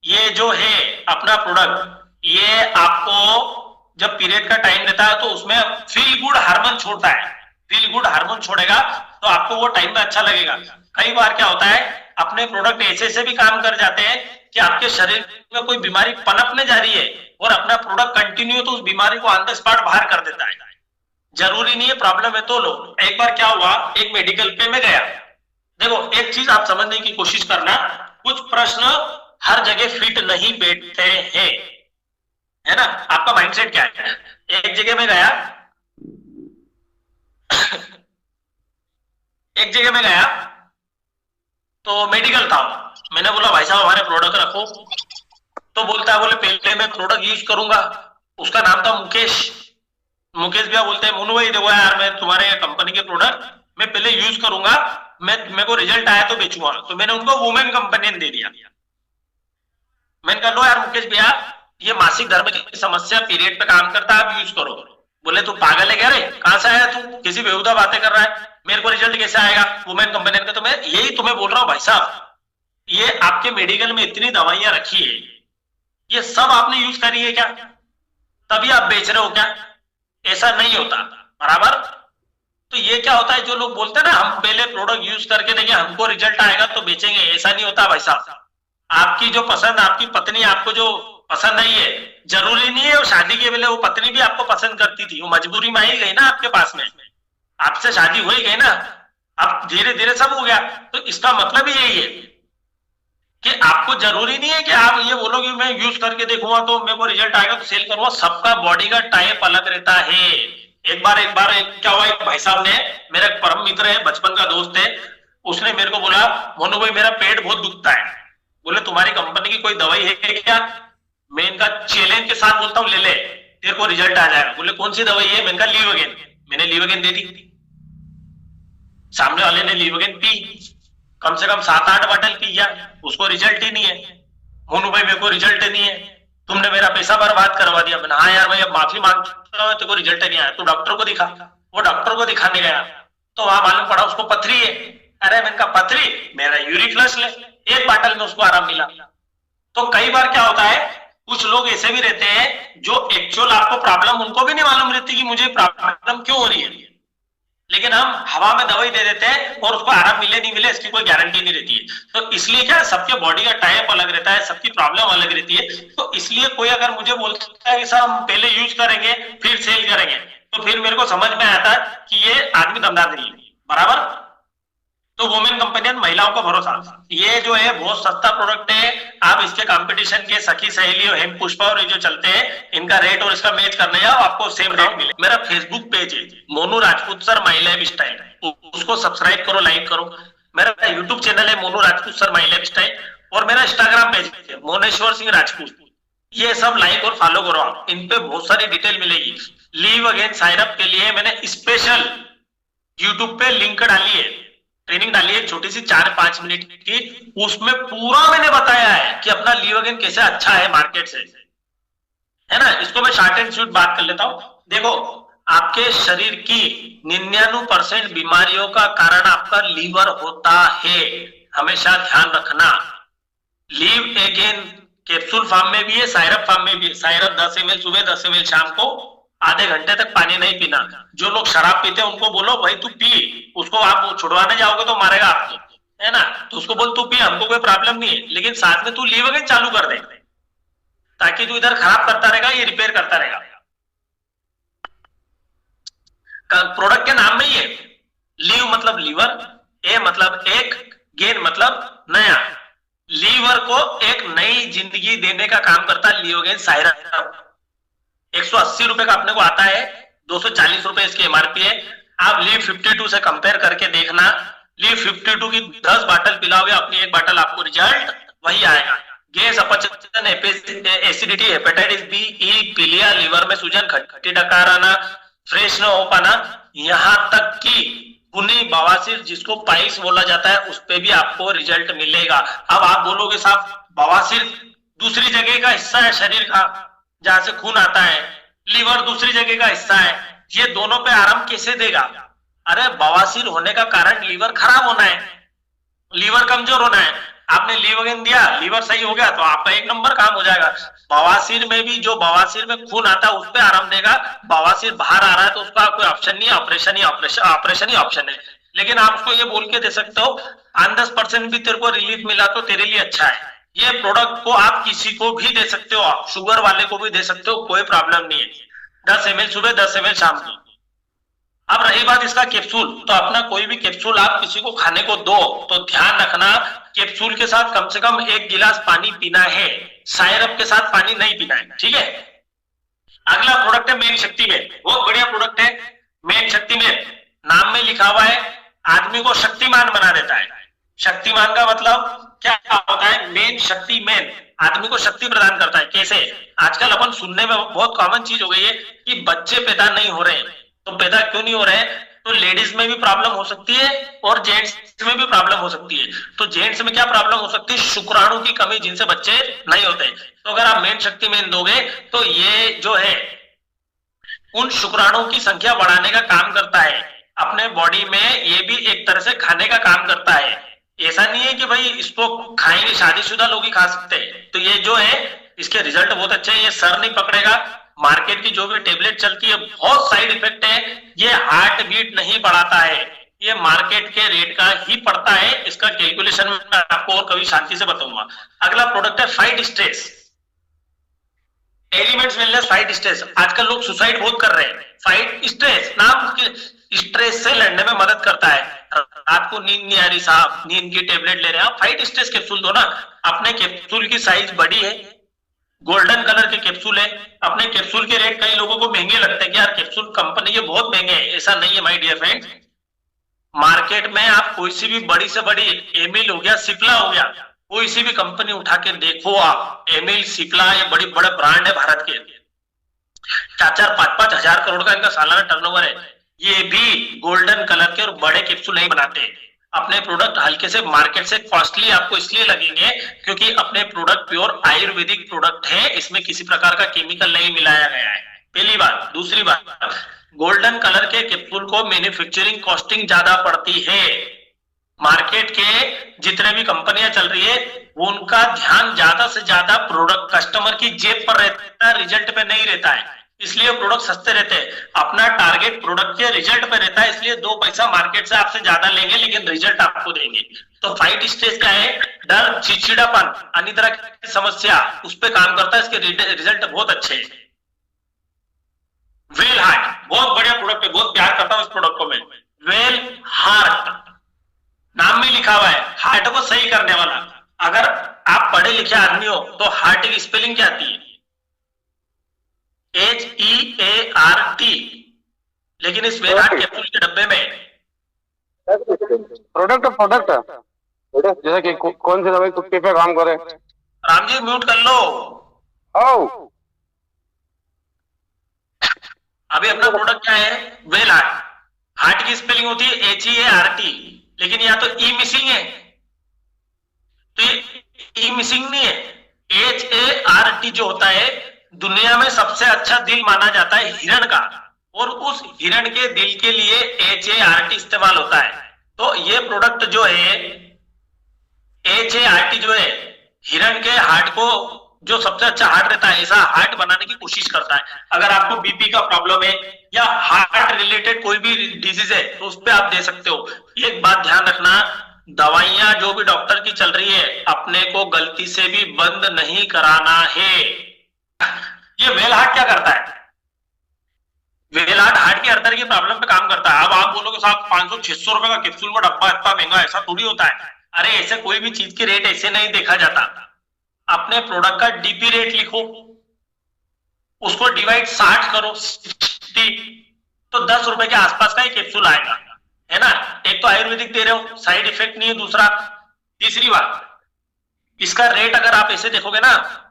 ये जो है अपना प्रोडक्ट, ये आपको जब पीरियड का टाइम रहता है तो उसमें फील गुड हार्मोन छोड़ता है। फील गुड हार्मोन छोड़ेगा तो आपको वो टाइम में अच्छा लगेगा। कई बार क्या होता है, अपने प्रोडक्ट ऐसे से भी काम कर जाते हैं कि आपके शरीर में कोई बीमारी पनपने जा रही है और अपना प्रोडक्ट कंटिन्यू तो उस बीमारी को ऑन द स्पॉट बाहर कर देता है। जरूरी नहीं है प्रॉब्लम है तो लो। एक बार क्या हुआ, एक मेडिकल पे में गया। देखो, एक चीज आप समझने की कोशिश करना, कुछ प्रश्न हर जगह फिट नहीं बैठते हैं, है ना। आपका माइंडसेट क्या है। एक जगह में गया एक जगह में गया तो मेडिकल था। मैंने बोला भाई साहब हमारे प्रोडक्ट रखो, तो बोलता है, बोले पहले मैं प्रोडक्ट यूज करूंगा। उसका नाम था मुकेश। मुकेश भैया बोलते हैं, मुन्नू भाई देखो यार, मैं तुम्हारे कंपनी के प्रोडक्ट मैं पहले यूज करूंगा, मेरे को रिजल्ट आया तो बेचूंगा। तो मैंने उनको वुमेन कंपनी दे दिया। मैंने कहा लो यार मुकेश भैया, ये मासिक धर्म की समस्या पीरियड पे काम करता है, आप यूज करो। बोले तू पागल है क्या रे, कहां से आया तू, किसी बेहुदा बातें कर रहा है, मेरे को रिजल्ट कैसे आएगा वुमेन कंपनी का। तो मैं यही तुम्हें बोल रहा हूँ भाई साहब, ये आपके मेडिकल में इतनी दवाइयां रखी है, ये सब आपने यूज करी है क्या, तभी आप बेच रहे हो क्या? ऐसा नहीं होता, बराबर। तो ये क्या होता है, जो लोग बोलते हैं ना हम पहले प्रोडक्ट यूज करके देखिए हमको रिजल्ट आएगा तो बेचेंगे, ऐसा नहीं होता भाई साहब। आपकी जो पसंद, आपकी पत्नी आपको जो पसंद नहीं है, जरूरी नहीं है वो शादी के पहले वो पत्नी भी आपको पसंद करती थी, वो मजबूरी में आई गई ना आपके पास में, आपसे शादी हो ही गई ना, अब धीरे धीरे सब हो गया। तो इसका मतलब यही है कि आपको जरूरी नहीं है कि आप ये बोलोगे मैं यूज करके देखूंगा तो मेरे को रिजल्ट आएगा तो सेल करूंगा। सबका बॉडी का टाइप अलग रहता है। एक बार क्या हुआ, एक भाई साहब ने, मेरा परम मित्र है, बचपन का दोस्त है, उसने मेरे को बोला मोनू भाई मेरा पेट बहुत दुखता है। बोले तुम्हारी कंपनी की कोई दवाई है क्या? मैं इनका चैलेंज के साथ बोलता हूँ ले ले, तेरे को रिजल्ट आ जाएगा। बोले कौन सी दवाई है? मैंने कहा लीवोगेन। मैंने लीवोगेन दे दी, सामने वाले ने लीवोगेन पी, कम से कम 7-8 बॉटल पी गया, उसको रिजल्ट ही नहीं है। मोनू भाई मेरे को रिजल्ट नहीं है, तुमने मेरा पैसा बर्बाद करवा दिया। मैंने हाँ यार भाई अब माफी मांगता हूं, तेरे को रिजल्ट नहीं आया, तू डॉक्टर को दिखा। वो डॉक्टर को दिखाने गया तो वहां मालूम पड़ा उसको पथरी है। अरे मैंने कहा पथरी, मेरा यूरिक फ्लश ले, एक बॉटल में उसको आराम मिला। तो कई बार क्या होता है, कुछ लोग ऐसे भी रहते हैं जो एक्चुअल आपको प्रॉब्लम उनको भी नहीं मालूम रहती कि मुझे प्रॉब्लम क्यों हो रही है, लेकिन हम हवा में दवाई दे देते हैं और उसको आराम मिले नहीं मिले इसकी कोई गारंटी नहीं रहती है। तो इसलिए क्या है, सबके बॉडी का टाइप अलग रहता है, सबकी प्रॉब्लम अलग रहती है। तो इसलिए कोई अगर मुझे बोलता है कि सर हम पहले यूज करेंगे फिर सेल करेंगे, तो फिर मेरे को समझ में आता है कि ये आदमी दमदार नहीं है, बराबर। तो वुमेन कंपनियन, महिलाओं का भरोसा, ये जो है बहुत सस्ता प्रोडक्ट है। आप इसके कंपटीशन के सखी सहेली और हेम पुष्पा और ये जो चलते हैं, इनका रेट और इसका मैच करने जाओ, आपको सेम रेट मिले। मेरा फेसबुक पेज है Monu Rajput sir my life style, उसको सब्सक्राइब करो, लाइक करो। मेरा यूट्यूब चैनल है Monu Rajput sir my life style, और मेरा इंस्टाग्राम पेज है मोनेश्वर सिंह राजपूत। ये सब लाइक और फॉलो करो आप, इन पे बहुत सारी डिटेल मिलेगी। लीव अगेन साइरअप के लिए मैंने स्पेशल यूट्यूब पे लिंक डाली है, ट्रेनिंग डाली है छोटी सी 4-5 मिनट की, उसमें पूरा मैंने बताया है कि अपना लीव अगेन कैसे अच्छा है मार्केट से, है ना। इसको मैं शॉर्ट एंड स्वीट बात कर लेता हूं। देखो, आपके शरीर की 99% बीमारियों का कारण आपका लीवर होता है, हमेशा ध्यान रखना। लीव अगेन कैप्सूल फॉर्म में भी है, साइरप फॉर्म में भी है। साइरप 10 ml सुबह, 10 ml शाम को, आधे घंटे तक पानी नहीं पीना। जो लोग शराब पीते हैं उनको बोलो भाई तू पी, उसको आप छुड़वाने जाओगे तो मारेगा आपको, है ना। तो उसको बोल तू पी, हमको कोई प्रॉब्लम नहीं है, लेकिन साथ में तू लीव अगेन चालू कर दे, ताकि तू इधर खराब करता रहेगा, ये रिपेयर करता रहेगा। प्रोडक्ट के नाम में ही है, लीव मतलब लीवर, ए मतलब एक, गेन मतलब नया। लीवर को एक नई जिंदगी देने का काम करता है लीव अगेन साइरप। 180 रुपए का अपने को आता है, 240 रुपए इसकी एमआरपी है। आप लीव 52 से कंपेयर करके देखना, लीव 52 की 10 बाटल पिलाओगे, अपनी एक बाटल आपको रिजल्ट वही आएगा। गैस, अपचन, एसिडिटी, हेपेटाइटिस बी, ई, पीलिया, लीवर में सूजन, खट्टी डकार आना, फ्रेश न हो पाना, यहां तक कि खूनी बवासीर जिसको पाइल्स बोला जाता है, उस पे भी आपको रिजल्ट मिलेगा। अब आप बोलोगे साहब बवासीर दूसरी जगह का हिस्सा है शरीर का, जहां से खून आता है, लीवर दूसरी जगह का हिस्सा है, ये दोनों पे आराम कैसे देगा? अरे बवासीर होने का कारण लीवर खराब होना है, लीवर कमजोर होना है। आपने लीव अगेन दिया, लीवर सही हो गया तो आपका एक नंबर काम हो जाएगा। बवासीर में भी जो बवासीर में खून आता है उस पर आराम देगा। बवासीर बाहर आ रहा है तो उसका कोई ऑप्शन नहीं है, ऑपरेशन ही ऑप्शन है। लेकिन आप उसको ये बोल के दे सकते हो 10% भी तेरे को रिलीफ मिला तो तेरे लिए अच्छा है। ये प्रोडक्ट को आप किसी को भी दे सकते हो, आप शुगर वाले को भी दे सकते हो, कोई प्रॉब्लम नहीं है। 10 ml सुबह, 10 ml शाम को। अब रही बात इसका कैप्सूल, तो अपना कोई भी कैप्सूल आप किसी को खाने को दो तो ध्यान रखना कैप्सूल के साथ कम से कम 1 गिलास पानी पीना है, साइरप के साथ पानी नहीं पीना है, ठीक है। अगला प्रोडक्ट है मेन शक्ति में, बहुत बढ़िया प्रोडक्ट है मेन शक्ति में। नाम में लिखा हुआ है आदमी को शक्तिमान बना देता है। शक्तिमान का मतलब क्या होता है? मेन शक्ति, मेन आदमी को शक्ति प्रदान करता है। कैसे? आजकल अपन सुनने में बहुत कॉमन चीज हो गई है कि बच्चे पैदा नहीं हो रहे। तो पैदा क्यों नहीं हो रहे हैं? तो लेडीज में भी प्रॉब्लम हो सकती है और जेंट्स में भी प्रॉब्लम हो सकती है। तो जेंट्स में क्या प्रॉब्लम हो सकती है? शुक्राणु की कमी, जिनसे बच्चे नहीं होते। तो अगर आप मेन शक्ति में दोगे तो ये जो है उन शुक्राणु की संख्या बढ़ाने का काम करता है अपने बॉडी में। ये भी एक तरह से खाने का काम करता है। ऐसा नहीं है कि भाई इसको खाएंगे शादीशुदा लोग ही खा सकते हैं। तो ये जो है इसके रिजल्ट बहुत अच्छे हैं। ये सर नहीं पकड़ेगा। मार्केट की जो भी टेबलेट चलती है बहुत साइड इफेक्ट है। ये हार्ट बीट नहीं बढ़ाता है, ये मार्केट के रेट का ही पड़ता है। इसका कैलकुलेशन मैं आपको और कभी शांति से बताऊंगा। अगला प्रोडक्ट है fight stress, elements wellness fight stress. आजकल लोग सुसाइड बहुत कर रहे हैं। फाइट स्ट्रेस नाम स्ट्रेस से लड़ने में मदद करता है। रात को नींद नहीं आ रही साहब, नींद की टेबलेट ले रहे हैं आप, फाइट स्ट्रेस कैप्सूल दो ना। अपने कैप्सूल की साइज बड़ी है, गोल्डन कलर के कैप्सूल है। अपने कैप्सूल के रेट कई लोगों को महंगे लगते हैं कि यार कैप्सूल कंपनी ये बहुत महंगे हैं। ऐसा नहीं है माय डियर फ्रेंड्स। मार्केट में आप कोई सी भी बड़ी से बड़ी, एमिल हो गया, सिप्ला हो गया, कोई सी भी कंपनी उठा के देखो आप, एमिल, सिप्ला, ये बड़ी बड़े ब्रांड है भारत के। 4-4, 5-5 हजार करोड़ का इनका सालाना टर्नओवर है। ये भी गोल्डन कलर के और बड़े कैप्सूल नहीं बनाते। अपने प्रोडक्ट हल्के से मार्केट से कॉस्टली आपको इसलिए लगेंगे क्योंकि अपने प्रोडक्ट प्योर आयुर्वेदिक प्रोडक्ट है, इसमें किसी प्रकार का केमिकल नहीं मिलाया गया है, पहली बात। दूसरी बात, गोल्डन कलर के कैप्सूल को मैन्युफैक्चरिंग कॉस्टिंग ज्यादा पड़ती है। मार्केट के जितने भी कंपनियां चल रही है उनका ध्यान ज्यादा से ज्यादा प्रोडक्ट कस्टमर की जेब पर रहता है, रिजल्ट पे नहीं रहता है। इसलिए प्रोडक्ट सस्ते रहते हैं। अपना टारगेट प्रोडक्ट के रिजल्ट पे रहता है, इसलिए 2 पैसा मार्केट से आपसे ज्यादा लेंगे लेकिन रिजल्ट आपको देंगे। तो फाइट स्टेज क्या है? डर, चिड़चिड़ापन, अन्य तरह की समस्या, उस पर काम करता है। इसके रिजल्ट बहुत अच्छे हैं। वेल हार्ट बहुत बढ़िया प्रोडक्ट है, बहुत प्यार करता हूं इस प्रोडक्ट को मैं। वेल हार्ट नाम में लिखा हुआ है, हार्ट को सही करने वाला। अगर आप पढ़े लिखे आदमी हो तो हार्ट की स्पेलिंग क्या आती है? HEART। लेकिन इस वेल हार्ट कैप्सूल के डब्बे में प्रोडक्ट जैसे कि कौन सी दवाई कुत्ते पे काम करे। राम जी म्यूट कर लो। ओ अभी अपना प्रोडक्ट क्या है? Well heart. हार्ट की स्पेलिंग होती है HEART, लेकिन या तो ई मिसिंग है, तो ये ई मिसिंग नहीं है। HART जो होता है, दुनिया में सबसे अच्छा दिल माना जाता है हिरण का, और उस हिरण के दिल के लिए HART इस्तेमाल होता है। तो ये प्रोडक्ट जो है HART जो है, हिरण के हार्ट को जो सबसे अच्छा हार्ट रहता है, ऐसा हार्ट बनाने की कोशिश करता है। अगर आपको बीपी का प्रॉब्लम है या हार्ट रिलेटेड कोई भी डिजीज है तो उस पर आप दे सकते हो। एक बात ध्यान रखना, दवाइयां जो भी डॉक्टर की चल रही है, अपने को गलती से भी बंद नहीं कराना है। ये वेल हार्ट क्या करता है? वेल हार्ट की हर तरह की प्रॉब्लम पे काम करता है। अब आप बोलोगे साहब 500-600 रुपए का कैप्सूल का डब्बा इतना महंगा, ऐसा थोड़ी होता है। अरे ऐसे कोई भी चीज की रेट ऐसे नहीं देखा जाता। अपने प्रोडक्ट का डीपी रेट लिखो, उसको डिवाइड 60 करो, 60, तो 10 रुपए के आसपास का ही कैप्सूल आएगा, है ना। एक तो आयुर्वेदिक दे रहे हो, साइड इफेक्ट नहीं है। दूसरा, तीसरी बात, इसका रेट अगर आप ऐसे देखोगे ना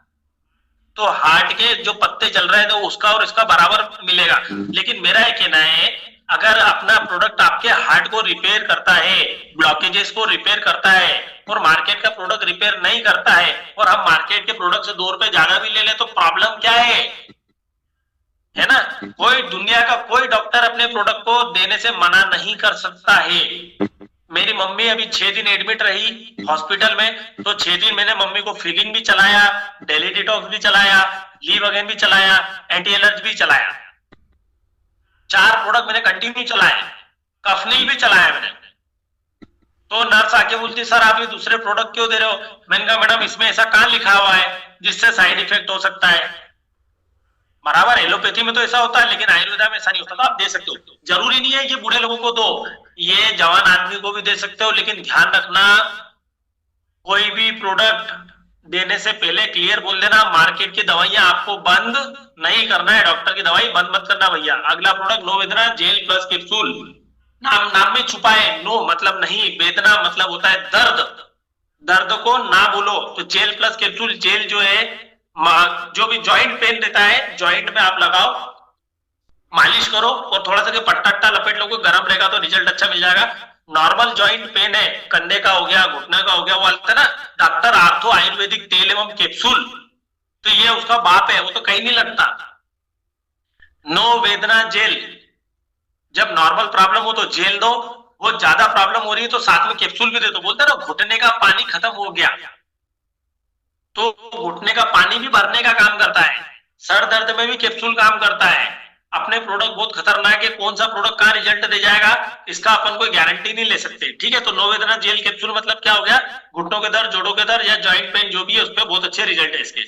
तो हार्ट के जो पत्ते चल रहे हैं तो उसका और इसका बराबर मिलेगा। लेकिन मेरा ये कहना है, अगर अपना प्रोडक्ट आपके हार्ट को रिपेयर करता है, ब्लॉकेजेस को रिपेयर करता है, और मार्केट का प्रोडक्ट रिपेयर नहीं करता है, और हम मार्केट के प्रोडक्ट से 2 रुपए ज्यादा भी ले ले, तो प्रॉब्लम क्या है ना। कोई दुनिया का कोई डॉक्टर अपने प्रोडक्ट को देने से मना नहीं कर सकता है। मेरी मम्मी अभी 6 दिन एडमिट रही हॉस्पिटल में, तो 6 दिन मैंने मम्मी को फीलिंग भी चलाया, डेली डिटॉक्स भी चलाया, लीव अगेन भी चलाया, एंटी एलर्जी भी चलाया। 4 प्रोडक्ट मैंने कंटिन्यू चलाए, कफनील भी चलाया मैंने। तो नर्स आके बोलती, सर आप ये दूसरे प्रोडक्ट क्यों दे रहे हो? मैंने कहा मैडम इसमें ऐसा कहां लिखा हुआ है जिससे साइड इफेक्ट हो सकता है? बराबर एलोपैथी में तो ऐसा होता है, लेकिन आयुर्वेदा में ऐसा नहीं होता। तो आप दे सकते हो, जरूरी नहीं है कि बूढ़े लोगों को दो, ये जवान आदमी को भी दे सकते हो। लेकिन ध्यान रखना, कोई भी प्रोडक्ट देने से पहले क्लियर बोल देना, मार्केट की दवाइयां आपको बंद नहीं करना है, डॉक्टर की दवाई बंद मत करना भैया। अगला प्रोडक्ट नो वेदना जेल प्लस कैप्सूल, नाम में छुपा है। नो मतलब नहीं, वेदना मतलब होता है दर्द, दर्द को ना बोलो। तो जेल प्लस कैप्सूल, जेल जो है जो भी जॉइंट पेन देता है, जॉइंट में आप लगाओ, मालिश करो, और थोड़ा सा पट्टा लपेट लो, गर्म रहेगा तो रिजल्ट अच्छा मिल जाएगा। नॉर्मल जॉइंट पेन है, कंधे का हो गया, घुटने का हो गया, वो आता है ना डॉक्टर आर्थो आयुर्वेदिक तेल एवं कैप्सूल, तो ये उसका बाप है, वो तो कहीं नहीं लगता। नो वेदना जेल, जब नॉर्मल प्रॉब्लम हो तो जेल दो, वो ज्यादा प्रॉब्लम हो रही है तो साथ में कैप्सूल भी दे दो। बोलते ना घुटने का पानी खत्म हो गया, तो घुटने का पानी भी भरने का काम करता है। सर दर्द में भी कैप्सूल काम करता है। अपने प्रोडक्ट बहुत खतरनाक है, कौन सा प्रोडक्ट कहां रिजल्ट दे जाएगा इसका अपन कोई गारंटी नहीं ले सकते, ठीक है। तो नो वेदना जेल कैप्सूल मतलब क्या हो गया? घुटनों के दर्द, जोड़ों के दर्द या जॉइंट पेन जो भी है, उस पर बहुत अच्छे रिजल्ट है इसके।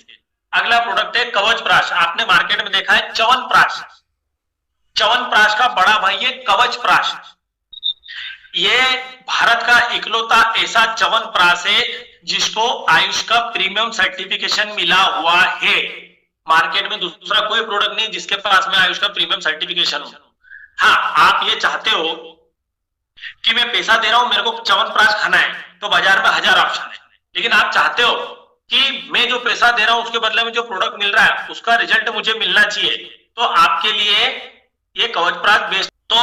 अगला प्रोडक्ट है कवच प्राश। आपने मार्केट में देखा है च्यवनप्राश, च्यवनप्राश का बड़ा भाई है कवच प्राश। ये भारत का इकलौता ऐसा च्यवनप्राश है जिसको आयुष का प्रीमियम सर्टिफिकेशन मिला हुआ है। मार्केट में दूसरा कोई प्रोडक्ट नहीं जिसके पास में आयुष का प्रीमियम सर्टिफिकेशन हो। हाँ, आप ये चाहते हो कि मैं पैसा दे रहा हूं, मेरे को च्यवनप्राश खाना है, तो बाजार में 1000 ऑप्शन है। लेकिन आप चाहते हो कि मैं जो पैसा दे रहा हूं उसके बदले में जो प्रोडक्ट मिल रहा है उसका रिजल्ट मुझे मिलना चाहिए, तो आपके लिए ये कवचप्राश बेस्ट। तो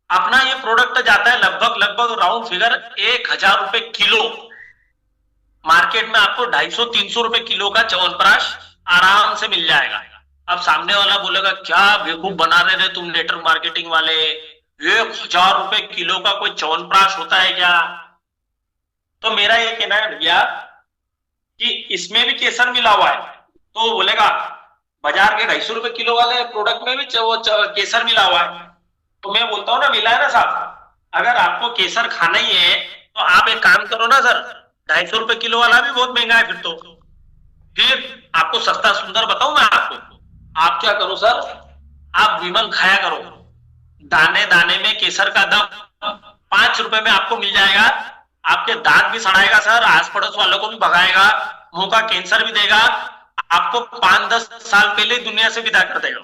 अपना ये प्रोडक्ट जाता है लगभग राउंड फिगर 1000 रुपए किलो। मार्केट में आपको 250-300 रुपए किलो का च्यवनप्राश आराम से मिल जाएगा। अब सामने वाला बोलेगा क्या बेवकूफ बना रहे तुम नेटवर्क मार्केटिंग वाले, 1000 रुपए किलो का कोई च्यवनप्राश होता है क्या? तो मेरा ये कहना है भैया कि इसमें भी केसर मिला हुआ है, तो बोलेगा बाजार के 250 रुपए किलो वाले प्रोडक्ट में भी केसर मिला हुआ है। तो मैं बोलता हूँ ना, मिला है ना साहब, अगर आपको केसर खाना ही है तो आप एक काम करो ना सर, 250 रुपए किलो वाला भी बहुत महंगा है फिर आपको सस्ता सुंदर बताऊं मैं आपको, आप क्या करो सर, आप विमल खाया करो, दाने दाने में केसर का दम 5 रुपए में आपको मिल जाएगा। आपके दांत भी सड़ाएगा सर, आस पड़ोस वालों को भी भगाएगा, मुंह का कैंसर भी देगा, आपको 5-10 साल पहले दुनिया से विदा कर देगा।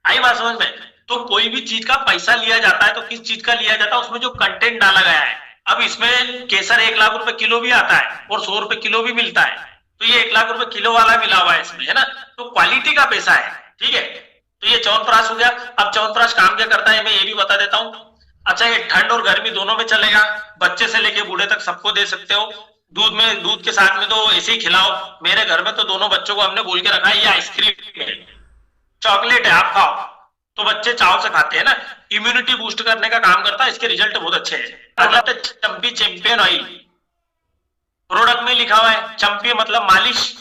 आई बात समझ में? तो कोई भी चीज का पैसा लिया जाता है तो किस चीज का लिया जाता है, उसमें जो कंटेंट डाला गया है। अब इसमें केसर 1 लाख रुपए किलो भी आता है और 100 रुपए किलो भी मिलता है, तो ये 1 लाख रुपए किलो वाला मिला हुआ है इसमें, है ना। तो क्वालिटी का पैसा है, ठीक है। तो ये च्यवनप्राश हो गया। अब च्यवनप्राश काम क्या करता है मैं ये भी बता देता हूं। अच्छा, ये ठंड और गर्मी दोनों में चलेगा, बच्चे से लेके बूढ़े तक सबको दे सकते हो। दूध के साथ में तो ऐसे ही खिलाओ। मेरे घर में तो दोनों बच्चों को हमने बोल के रखा है, ये आइसक्रीम है, चॉकलेट है, आप खाओ, तो बच्चे चाव से खाते हैं ना। इम्यूनिटी बूस्ट करने का काम करता है, इसके रिजल्ट बहुत अच्छे हैं। अगला चंपी चैंपियन ऑयल, प्रोडक्ट में लिखा हुआ है चंपी मतलब मालिश,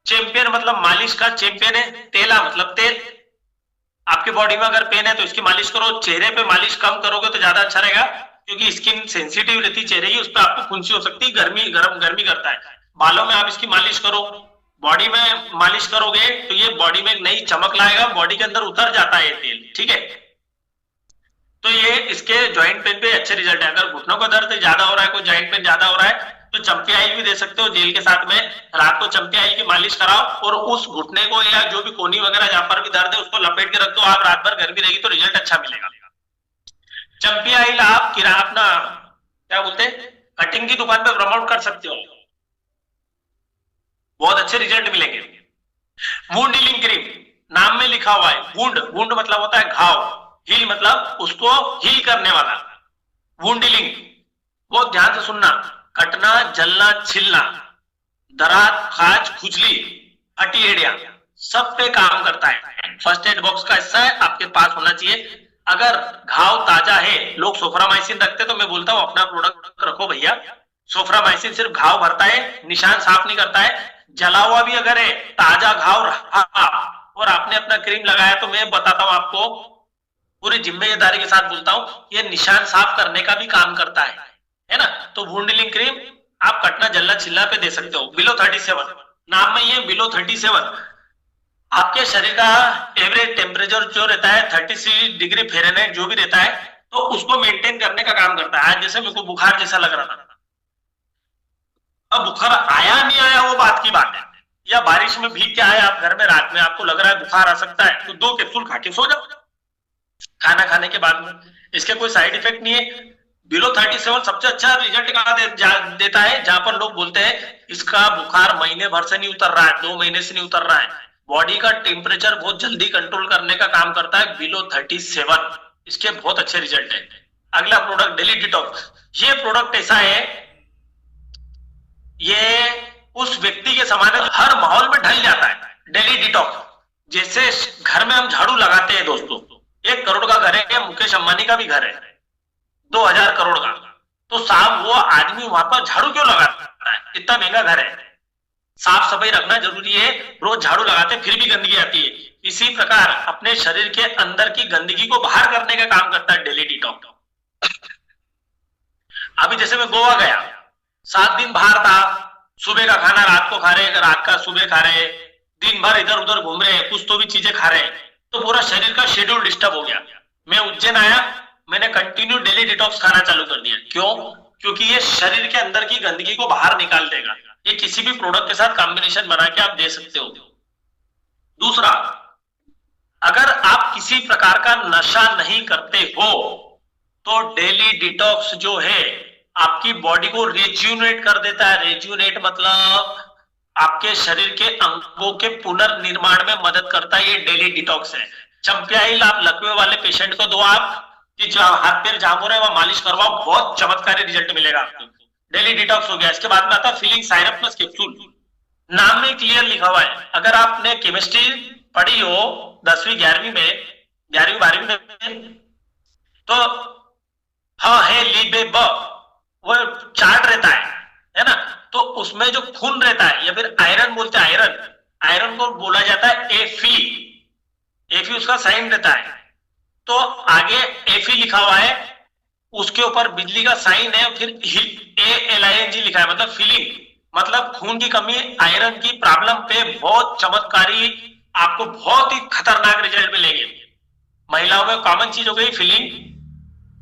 चैंपियन मतलब मालिश का चैंपियन है, तेला मतलब तेल। आपकी बॉडी में अगर पेन है तो इसकी मालिश करो। चेहरे पे मालिश कम करोगे तो ज्यादा अच्छा रहेगा, क्योंकि स्किन सेंसिटिव रहती है चेहरे की, उस पर आपको फुंसी हो सकती है, गर्मी करता है। बालों में आप इसकी मालिश करो, बॉडी में मालिश करोगे तो ये बॉडी में एक नई चमक लाएगा, बॉडी के अंदर उतर जाता है ये तेल, ठीक है। तो ये इसके जॉइंट पेन पे अच्छे रिजल्ट है। अगर घुटनों का दर्द ज्यादा हो रहा है, कोई जॉइंट पेन ज्यादा हो रहा है, तो चंपी आयल भी दे सकते हो जेल के साथ में। रात को चंपी आयल की मालिश कराओ और उस घुटने को या जो भी कोनी वगैरह जहां पर भी दर्द है उसको लपेट के रख दो। आप रात भर गर्मी रहेगी तो रिजल्ट अच्छा मिलेगा। चंपी आयल आप अपना क्या बोलते हैं, कटिंग की दुकान पे प्रमोट कर सकते हो, बहुत अच्छे रिजल्ट मिलेंगे। वुंड हीलिंग क्रीम, नाम में लिखा हुआ है वुंड मतलब होता है घाव, हील मतलब उसको हील करने वाला। वुंड हीलिंग बहुत ध्यान से सुनना, कटना, जलना, छिलना, दरार, खाज, खुजली, हटी एड़िया सब पे काम करता है। फर्स्ट एड बॉक्स का हिस्सा है, आपके पास होना चाहिए। अगर घाव ताजा है, लोग सोफ्रामाइसिन रखते तो मैं बोलता हूं अपना प्रोडक्ट रखो भैया। सोफ्रामाइसिन सिर्फ घाव भरता है, निशान साफ नहीं करता है। जला हुआ भी अगर है, ताजा घाव रहा और आपने अपना क्रीम लगाया तो मैं बताता हूं आपको, पूरी जिम्मेदारी के साथ बोलता हूं, ये निशान साफ करने का भी काम करता है ना। तो वुंड हीलिंग क्रीम आप कटना, जलना, छिलना पे दे सकते हो। बिलो 37 नाम में ये बिलो 37, आपके शरीर का एवरेज टेम्परेचर जो रहता है 36 डिग्री फ़ारेनहाइट जो भी रहता है, तो उसको मेंटेन करने का काम करता है। आज जैसे मेरे को बुखार जैसा लग रहा था, अब बुखार आया नहीं आया वो बात की बात है, या बारिश में भीग के आए आप घर में, रात में आपको लग रहा है बुखार आ सकता है, तो 2 कैप्सूल खा के सो जाओ खाना खाने के बाद में। इसके कोई साइड इफेक्ट नहीं है। बिलो 37 सबसे अच्छा रिजल्ट कहाँ देता है, जहां पर लोग बोलते हैं इसका बुखार महीने भर से नहीं उतर रहा है, 2 महीने से नहीं उतर रहा है। बॉडी का टेम्परेचर बहुत जल्दी कंट्रोल करने का काम करता है बिलो 37, इसके बहुत अच्छे रिजल्ट है। अगला प्रोडक्ट डेली डिटॉक्स, ये प्रोडक्ट ऐसा है, ये उस व्यक्ति के समान है हर माहौल में ढल जाता है। डेली डिटॉक्स जैसे घर में हम झाड़ू लगाते हैं दोस्तों, 1 करोड़ का घर है, मुकेश अंबानी का भी घर है 2000 करोड़ का, तो साहब वो आदमी वहां पर झाड़ू क्यों लगाता है, इतना महंगा घर है, साफ सफाई रखना जरूरी है, रोज झाड़ू लगाते फिर भी गंदगी आती है। इसी प्रकार अपने शरीर के अंदर की गंदगी को बाहर करने का काम करता है डेली डिटॉक्स। अभी जैसे मैं गोवा गया, 7 दिन बाहर था, सुबह का खाना रात को खा रहे, रात का सुबह खा रहे, दिन भर इधर उधर घूम रहे, कुछ तो भी चीजें खा रहे, तो पूरा शरीर का शेड्यूल डिस्टर्ब हो गया। मैं उज्जैन आया, मैंने कंटिन्यू डेली डिटॉक्स खाना चालू कर दिया। क्यों? क्योंकि ये शरीर के अंदर की गंदगी को बाहर निकाल देगा। ये किसी भी प्रोडक्ट के साथ कॉम्बिनेशन बना के आप दे सकते हो। दूसरा, अगर आप किसी प्रकार का नशा नहीं करते हो तो डेली डिटॉक्स जो है आपकी बॉडी को रेज्यूनेट कर देता है। रेज्यूनेट मतलब आपके शरीर के अंगों के पुनर्निर्माण में मदद करता है, ये डेली डिटॉक्स है। चंपी आयल आप लकवे वाले पेशेंट को दो, आप कि हाथ पैर जाम हो रहे हैं वहां मालिश करवाओ, बहुत चमत्कारी रिजल्ट मिलेगा आपको। डेली डिटॉक्स हो गया। इसके बाद में आता है फीलिंग साइरप प्लस कैप्सूल, नाम में क्लियर लिखा हुआ है। अगर आपने केमिस्ट्री पढ़ी हो 10वीं 11वीं में, 11वीं 12वीं में, तो हाँ है लीबे ब वो चार्ट रहता है ना, तो उसमें जो खून रहता है या फिर आयरन बोलते हैं, आयरन आयरन को बोला जाता है एफी, एफी उसका साइन रहता है। तो आगे एफी लिखा हुआ है, उसके ऊपर बिजली का साइन है, फिर ALING लिखा है, मतलब फीलिंग, मतलब खून की कमी, आयरन की प्रॉब्लम पे बहुत चमत्कारी, आपको बहुत ही खतरनाक रिजल्ट मिलेंगे। महिलाओं में कॉमन चीज हो गई फीलिंग,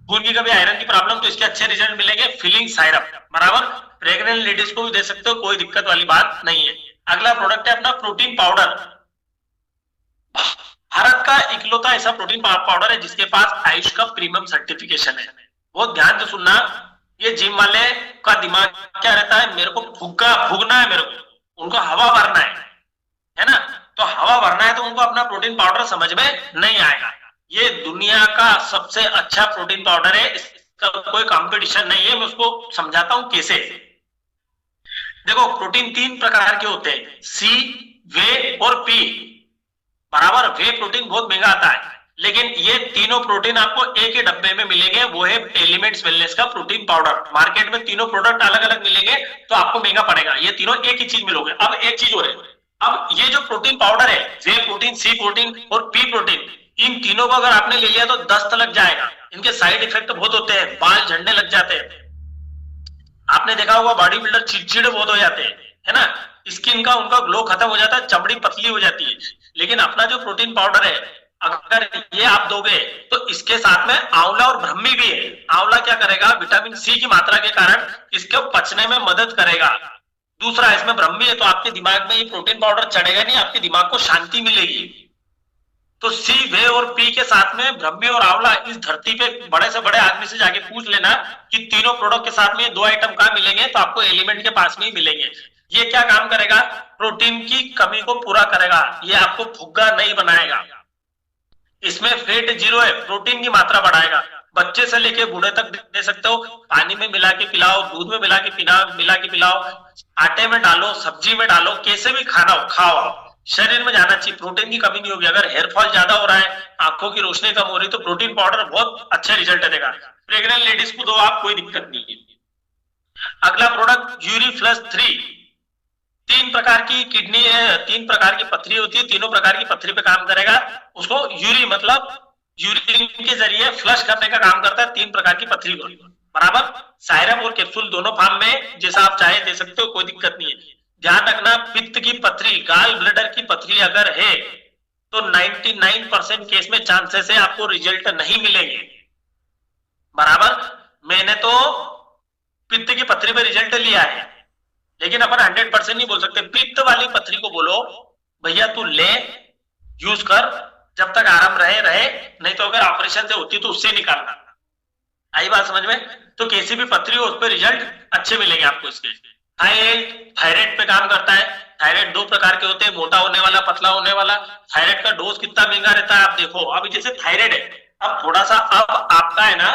खून की कमी, आयरन की प्रॉब्लम, तो इसके अच्छे रिजल्ट मिलेंगे। फीलिंग साइरप बराबर, प्रेग्नेंट लेडीज को भी दे सकते हो, कोई दिक्कत वाली बात नहीं है। अगला प्रोडक्ट है अपना प्रोटीन पाउडर। भारत का इकलौता ऐसा प्रोटीन पाउडर है जिसके पास आयुष का प्रीमियम सर्टिफिकेशन है। बहुत ध्यान से सुनना, ये जिम वाले का दिमाग क्या रहता है, मेरे को फूगना है, मेरे को उनको हवा भरना है ना, तो हवा भरना है तो उनको अपना प्रोटीन पाउडर समझ में नहीं आएगा। ये दुनिया का सबसे अच्छा प्रोटीन पाउडर है, इसका कोई कंपटीशन नहीं है। मैं उसको समझाता हूं कैसे। देखो प्रोटीन 3 प्रकार के होते हैं, सी, वे और पी बराबर। वे प्रोटीन बहुत महंगा आता है, लेकिन ये तीनों प्रोटीन आपको एक ही डब्बे में मिलेंगे, वो है एलिमेंट्स वेलनेस का प्रोटीन पाउडर। मार्केट में तीनों प्रोडक्ट अलग अलग मिलेंगे तो आपको महंगा पड़ेगा, ये तीनों एक ही चीज मिलोगे। अब एक चीज हो रही है, अब ये जो प्रोटीन पाउडर है, वे प्रोटीन, सी प्रोटीन और पी प्रोटीन, इन तीनों को अगर आपने ले लिया तो दस्त लग जाएगा। इनके साइड इफेक्ट बहुत होते हैं, बाल झड़ने लग जाते हैं, आपने देखा होगा बॉडी बिल्डर चिड़चिड़े बहुत हो जाते हैं, है ना, स्किन का उनका ग्लो खत्म हो जाता है, चमड़ी पतली हो जाती है। लेकिन अपना जो प्रोटीन पाउडर है, अगर ये आप दोगे तो इसके साथ में आंवला और ब्रह्मी भी है। आंवला क्या करेगा, विटामिन सी की मात्रा के कारण इसको पचने में मदद करेगा। दूसरा, इसमें ब्रह्मी है तो आपके दिमाग में ये प्रोटीन पाउडर चढ़ेगा नहीं, आपके दिमाग को शांति मिलेगी। तो सी, वे और पी के साथ में ब्रह्मी और आंवला, इस धरती पे बड़े से बड़े आदमी से जाके पूछ लेना कि तीनों प्रोडक्ट के साथ में 2 आइटम कहां मिलेंगे, तो आपको एलिमेंट के पास में ही मिलेंगे। ये क्या काम करेगा, प्रोटीन की कमी को पूरा करेगा, ये आपको फुग्गा नहीं बनाएगा। इसमें फैट 0 है, प्रोटीन की मात्रा बढ़ाएगा। बच्चे से लेके बूढ़े तक दे सकते हो, पानी में मिला के पिलाओ, दूध में मिला के पिलाओ, आटे में डालो, सब्जी में डालो, कैसे भी खाना खाओ, शरीर में जाना चाहिए, प्रोटीन की कमी नहीं होगी। अगर हेयर फॉल ज्यादा हो रहा है, आंखों की रोशनी कम हो रही, तो प्रोटीन पाउडर बहुत अच्छे रिजल्ट देगा। प्रेग्नेंट लेडीज को दो आप, कोई दिक्कत नहीं है। अगला प्रोडक्ट यूरी+3। 3 प्रकार की किडनी है, 3 प्रकार की पथरी होती है, तीनों प्रकार की पथरी पे काम करेगा। उसको यूरी मतलब यूरिन के जरिए फ्लश करने का काम करता है 3 प्रकार की पथरी को बराबर। सायरम और कैप्सूल दोनों फॉर्म में, जैसा आप चाहे दे सकते हो, कोई दिक्कत नहीं है। ध्यान रखना, पित्त की पथरी, गाल ब्लैडर की पथरी अगर है तो 99% केस में चांसेस है आपको रिजल्ट नहीं मिलेंगे बराबर। मैंने तो पित्त की पथरी पे रिजल्ट लिया है, लेकिन अपन 100% नहीं बोल सकते। पित्त वाली पथरी को बोलो भैया तू ले, यूज कर, जब तक आराम रहे, नहीं तो अगर ऑपरेशन से होती तो उससे निकालना। आई बात समझ में? तो कैसी भी पथरी हो उस पर रिजल्ट अच्छे मिलेंगे आपको इसके। थायराइड पे काम करता है। थायराइड 2 प्रकार के होते हैं, मोटा होने वाला, पतला होने वाला। थायराइड का डोज कितना महंगा रहता है आप देखो। अभी जैसे थायराइड है, अब थोड़ा सा अब आपका है ना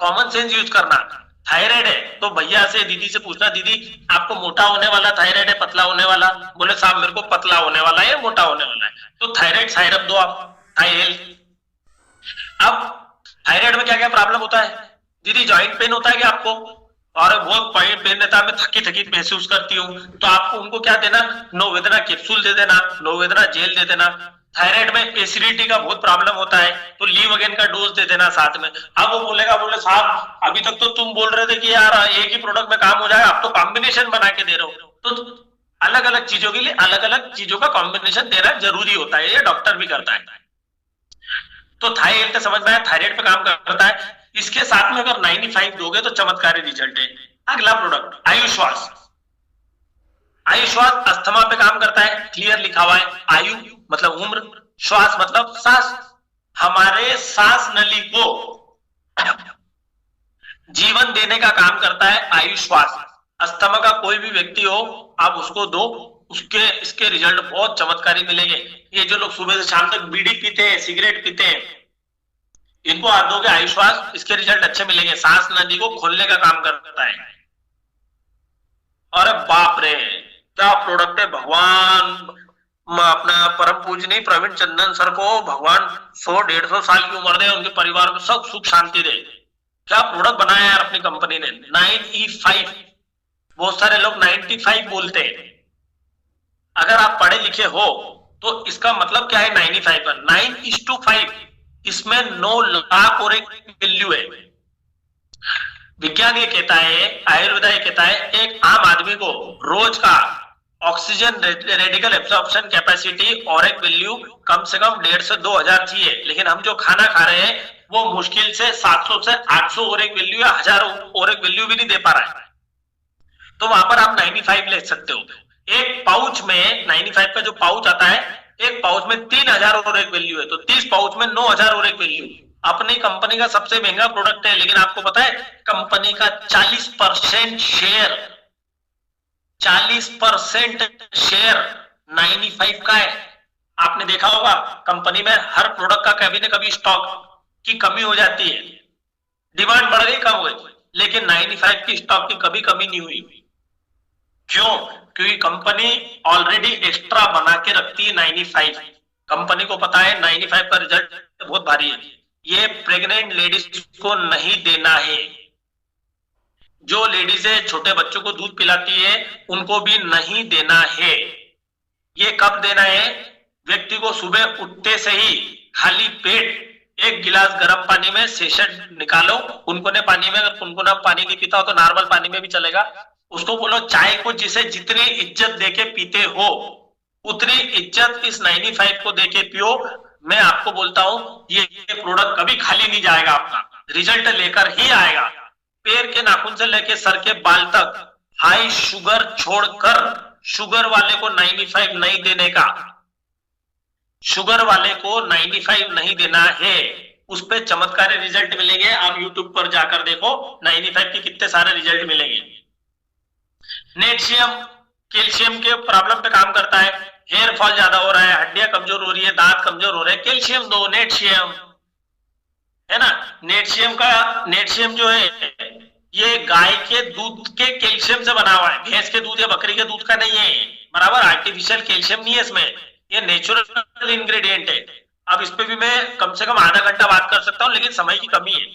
कॉमन सेंस यूज करना। थायराइड है तो भैया से, दीदी से पूछना, दीदी आपको मोटा होने वाला थायराइड है, पतला होने वाला? बोले साहब मेरे को पतला होने वाला है, मोटा होने वाला है। तो थायराइड साइरप दो आप, थाई। अब थायराइड में क्या क्या प्रॉब्लम होता है? दीदी जॉइंट पेन होता है क्या आपको? और बहुत पेन रहता है, मैं थकी थकी महसूस करती हूँ, तो आपको उनको क्या देना, नोवेदना कैप्सूल दे देना, नोवेदना जेल दे देना। थायराइड में एसिडिटी का बहुत प्रॉब्लम होता है, तो लीवोगेन का डोज दे देना साथ में। अब वो बोलेगा, बोले साहब अभी तक तो तुम बोल रहे थे कि यार एक ही प्रोडक्ट में काम हो जाएगा, आप तो कॉम्बिनेशन बना के दे रहे हो। तो अलग अलग चीजों के लिए अलग अलग चीजों का कॉम्बिनेशन देना जरूरी होता है, ये डॉक्टर भी करता है। तो थाई हेल्थ समझ में आया, थायराइड पे काम करता है। इसके साथ में अगर 95 दोगे तो चमत्कारी रिजल्ट है। अगला प्रोडक्ट आयुश्वास। आयुश्वास अस्थमा पे काम करता है, क्लियर लिखा हुआ है। आयु मतलब उम्र, श्वास मतलब सांस। हमारे सांस नली को जीवन देने का काम करता है आयुश्वास। अस्थमा का कोई भी व्यक्ति हो, आप उसको दो, उसके इसके रिजल्ट बहुत चमत्कारी मिलेंगे। ये जो लोग सुबह से शाम तक बीड़ी पीते हैं, सिगरेट पीते हैं, इनको आप दोगे आयुश्वास, इसके रिजल्ट अच्छे मिलेंगे। सांस नली को खोलने का काम करता है। अरे बाप रे क्या प्रोडक्ट है! भगवान अपना परम पूजनीय प्रवीण चंदन सर को भगवान 100-150 साल की उम्र दे, उनके परिवार को सब सुख शांति दे। क्या प्रोडक्ट बनाया यार अपनी कंपनी ने। 9E5, बहुत सारे लोग 95 बोलते हैं, अगर आप पढ़े लिखे हो तो इसका मतलब क्या है 95 पर 9:5, इसमें 9 लाख और एक वैल्यू है। विज्ञान ये कहता है, आयुर्वेदा ये कहता है, एक आम आदमी को रोज का ऑक्सीजन रेडिकल एब्जॉर्प्शन कैपेसिटी और एक वैल्यू कम से कम 1.5 से 2,000 चाहिए, लेकिन हम जो खाना खा रहे हैं वो मुश्किल से 700 से 800 और एक वैल्यू या 1000 और एक वैल्यू भी नहीं दे पा रहा है। तो वहां पर आप 95 ले सकते हो। एक पाउच में 95 का जो पाउच आता है, एक पाउच में 3000 और एक वैल्यू है, तो 30 पाउच में 9000 और एक वैल्यू। अपनी कंपनी का सबसे महंगा प्रोडक्ट है, लेकिन आपको पता है कंपनी का 40% शेयर 95 का है। आपने देखा होगा कंपनी में हर प्रोडक्ट का कभी न कभी स्टॉक की कमी हो जाती है, डिमांड बढ़ गई, कम हो गई, लेकिन 95 की स्टॉक की कभी कमी नहीं हुई। क्यों? क्योंकि कंपनी ऑलरेडी एक्स्ट्रा बना के रखती है 95। कंपनी को पता है 95 का रिजल्ट बहुत भारी है, ये प्रेग्नेंट लेडीज को नहीं देना है। जो लेडीज छोटे बच्चों को दूध पिलाती है उनको भी नहीं देना है। ये कब देना है? व्यक्ति को सुबह उठते से ही खाली पेट 1 गिलास गर्म पानी में सेशन निकालो, गुनगुने पानी में। अगर गुनगुना पानी नहीं पीता हो तो नॉर्मल पानी में भी चलेगा। उसको बोलो चाय को जिसे जितनी इज्जत देके पीते हो उतनी इज्जत इस 95 को देके पियो। मैं आपको बोलता हूं ये प्रोडक्ट कभी खाली नहीं जाएगा, आपका रिजल्ट लेकर ही आएगा। पैर के नाखून से लेके सर के बाल तक हाई शुगर छोड़कर, शुगर वाले को 95 नहीं देने का, शुगर वाले को 95 नहीं देना है। उस पे चमत्कारी रिजल्ट मिलेंगे। आप YouTube पर जाकर देखो 95 के कितने सारे रिजल्ट मिलेंगे। नेटशियम कैल्शियम के प्रॉब्लम पे काम करता है, हेयर फॉल ज्यादा हो रहा है, हड्डियां कमजोर हो रही है, दांत कमजोर हो रहे हैं, कैल्शियम दो, नेटशियम है ना। नेटशियम जो है ये गाय के दूध के कैल्शियम से बना हुआ है, भैंस के दूध या बकरी के दूध का नहीं है, बराबर। आर्टिफिशियल कैल्शियम नहीं है इसमें, ये नेचुरल इंग्रेडिएंट है। अब इस पे भी मैं कम से कम आधा घंटा बात कर सकता हूं, लेकिन समय की कमी है।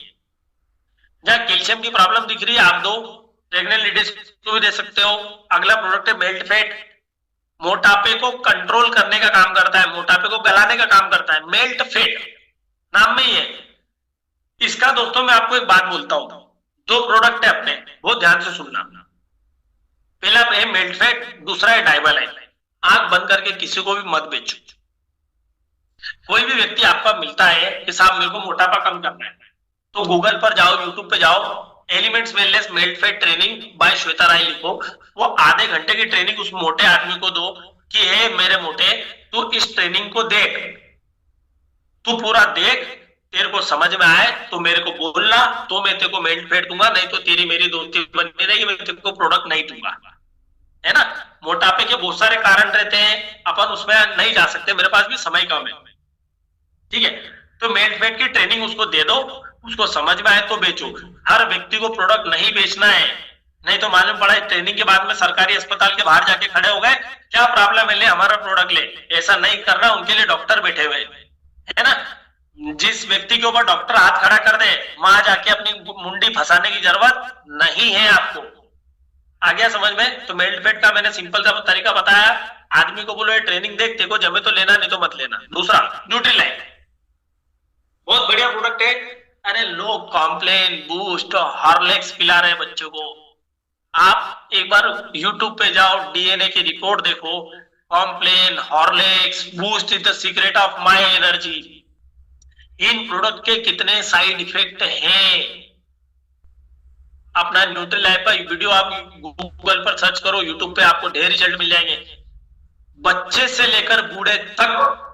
जहां कैल्शियम की प्रॉब्लम दिख रही है आप दो, प्रेग्नेंट लेडीज को भी दे सकते हो। अगला प्रोडक्ट है मेल्ट फैट, मोटापे को कंट्रोल करने का काम करता है, मोटापे को गलाने का काम करता है। मेल्ट फैट नाम में ही है इसका। दोस्तों मैं आपको एक बात बोलता हूं, 2 प्रोडक्ट है अपने, बहुत ध्यान से सुनना। पहला है मेल्ट फैट, दूसरा है डाइवालाइन। आंख बंद करके किसी को भी मत बेचो। कोई भी व्यक्ति आपका मिलता है कि साहब मेरे को मोटापा कम करना है, तो गूगल पर जाओ, यूट्यूब पे जाओ, elements wellness melt fat training by Shweta Rai लिखो। वो आधे घंटे की ट्रेनिंग उस मोटे आदमी को दो कि हे मेरे मोटे, तू इस ट्रेनिंग को देख, तू पूरा देख, तेरे को समझ में आए तो मेरे को बोलना, तो मैं तेरे को मेल्ट फैट दूंगा, नहीं तो तेरी मेरी दोस्ती बनी रहेगी, मैं तेरे को प्रोडक्ट नहीं दूंगा, है ना। मोटापे के बहुत सारे कारण रहते हैं, अपन उसमें नहीं जा सकते, मेरे पास भी समय कम है, ठीक है। तो मेल्ट फैट की ट्रेनिंग उसको दे दो, उसको समझ में आए तो बेचो। हर व्यक्ति को प्रोडक्ट नहीं बेचना है, नहीं तो मालूम पड़ा ट्रेनिंग के बाद में सरकारी अस्पताल के बाहर जाके खड़े हो गए, क्या प्रॉब्लम है, ले हमारा प्रोडक्ट ले। ऐसा नहीं करना, उनके लिए डॉक्टर बैठे हुए है ना। जिस व्यक्ति के ऊपर डॉक्टर हाथ खड़ा कर दे, वहां जाके अपनी मुंडी फंसाने की जरूरत नहीं है आपको। आ गया समझ में? तो मेल्ट फैट का मैंने सिंपल सा तरीका बताया। आदमी को बोलो ये ट्रेनिंग देख, देखो जमे तो लेना, नहीं तो मत लेना। दूसरा न्यूट्रीलाइट, बहुत बढ़िया प्रोडक्ट है। अरे लोग कॉम्प्लेन, बूस्ट, हॉर्लिक्स पिला रहे हैं बच्चों को। आप एक बार YouTube पे जाओ, DNA की रिपोर्ट देखो, Complan, Horlicks, Boost is the secret of my energy. इन प्रोडक्ट के कितने साइड इफेक्ट हैं। अपना न्यूट्रीलाइफ का वीडियो आप गूगल पर सर्च करो, यूट्यूब पे आपको ढेर रिजल्ट मिल जाएंगे। बच्चे से लेकर बूढ़े तक,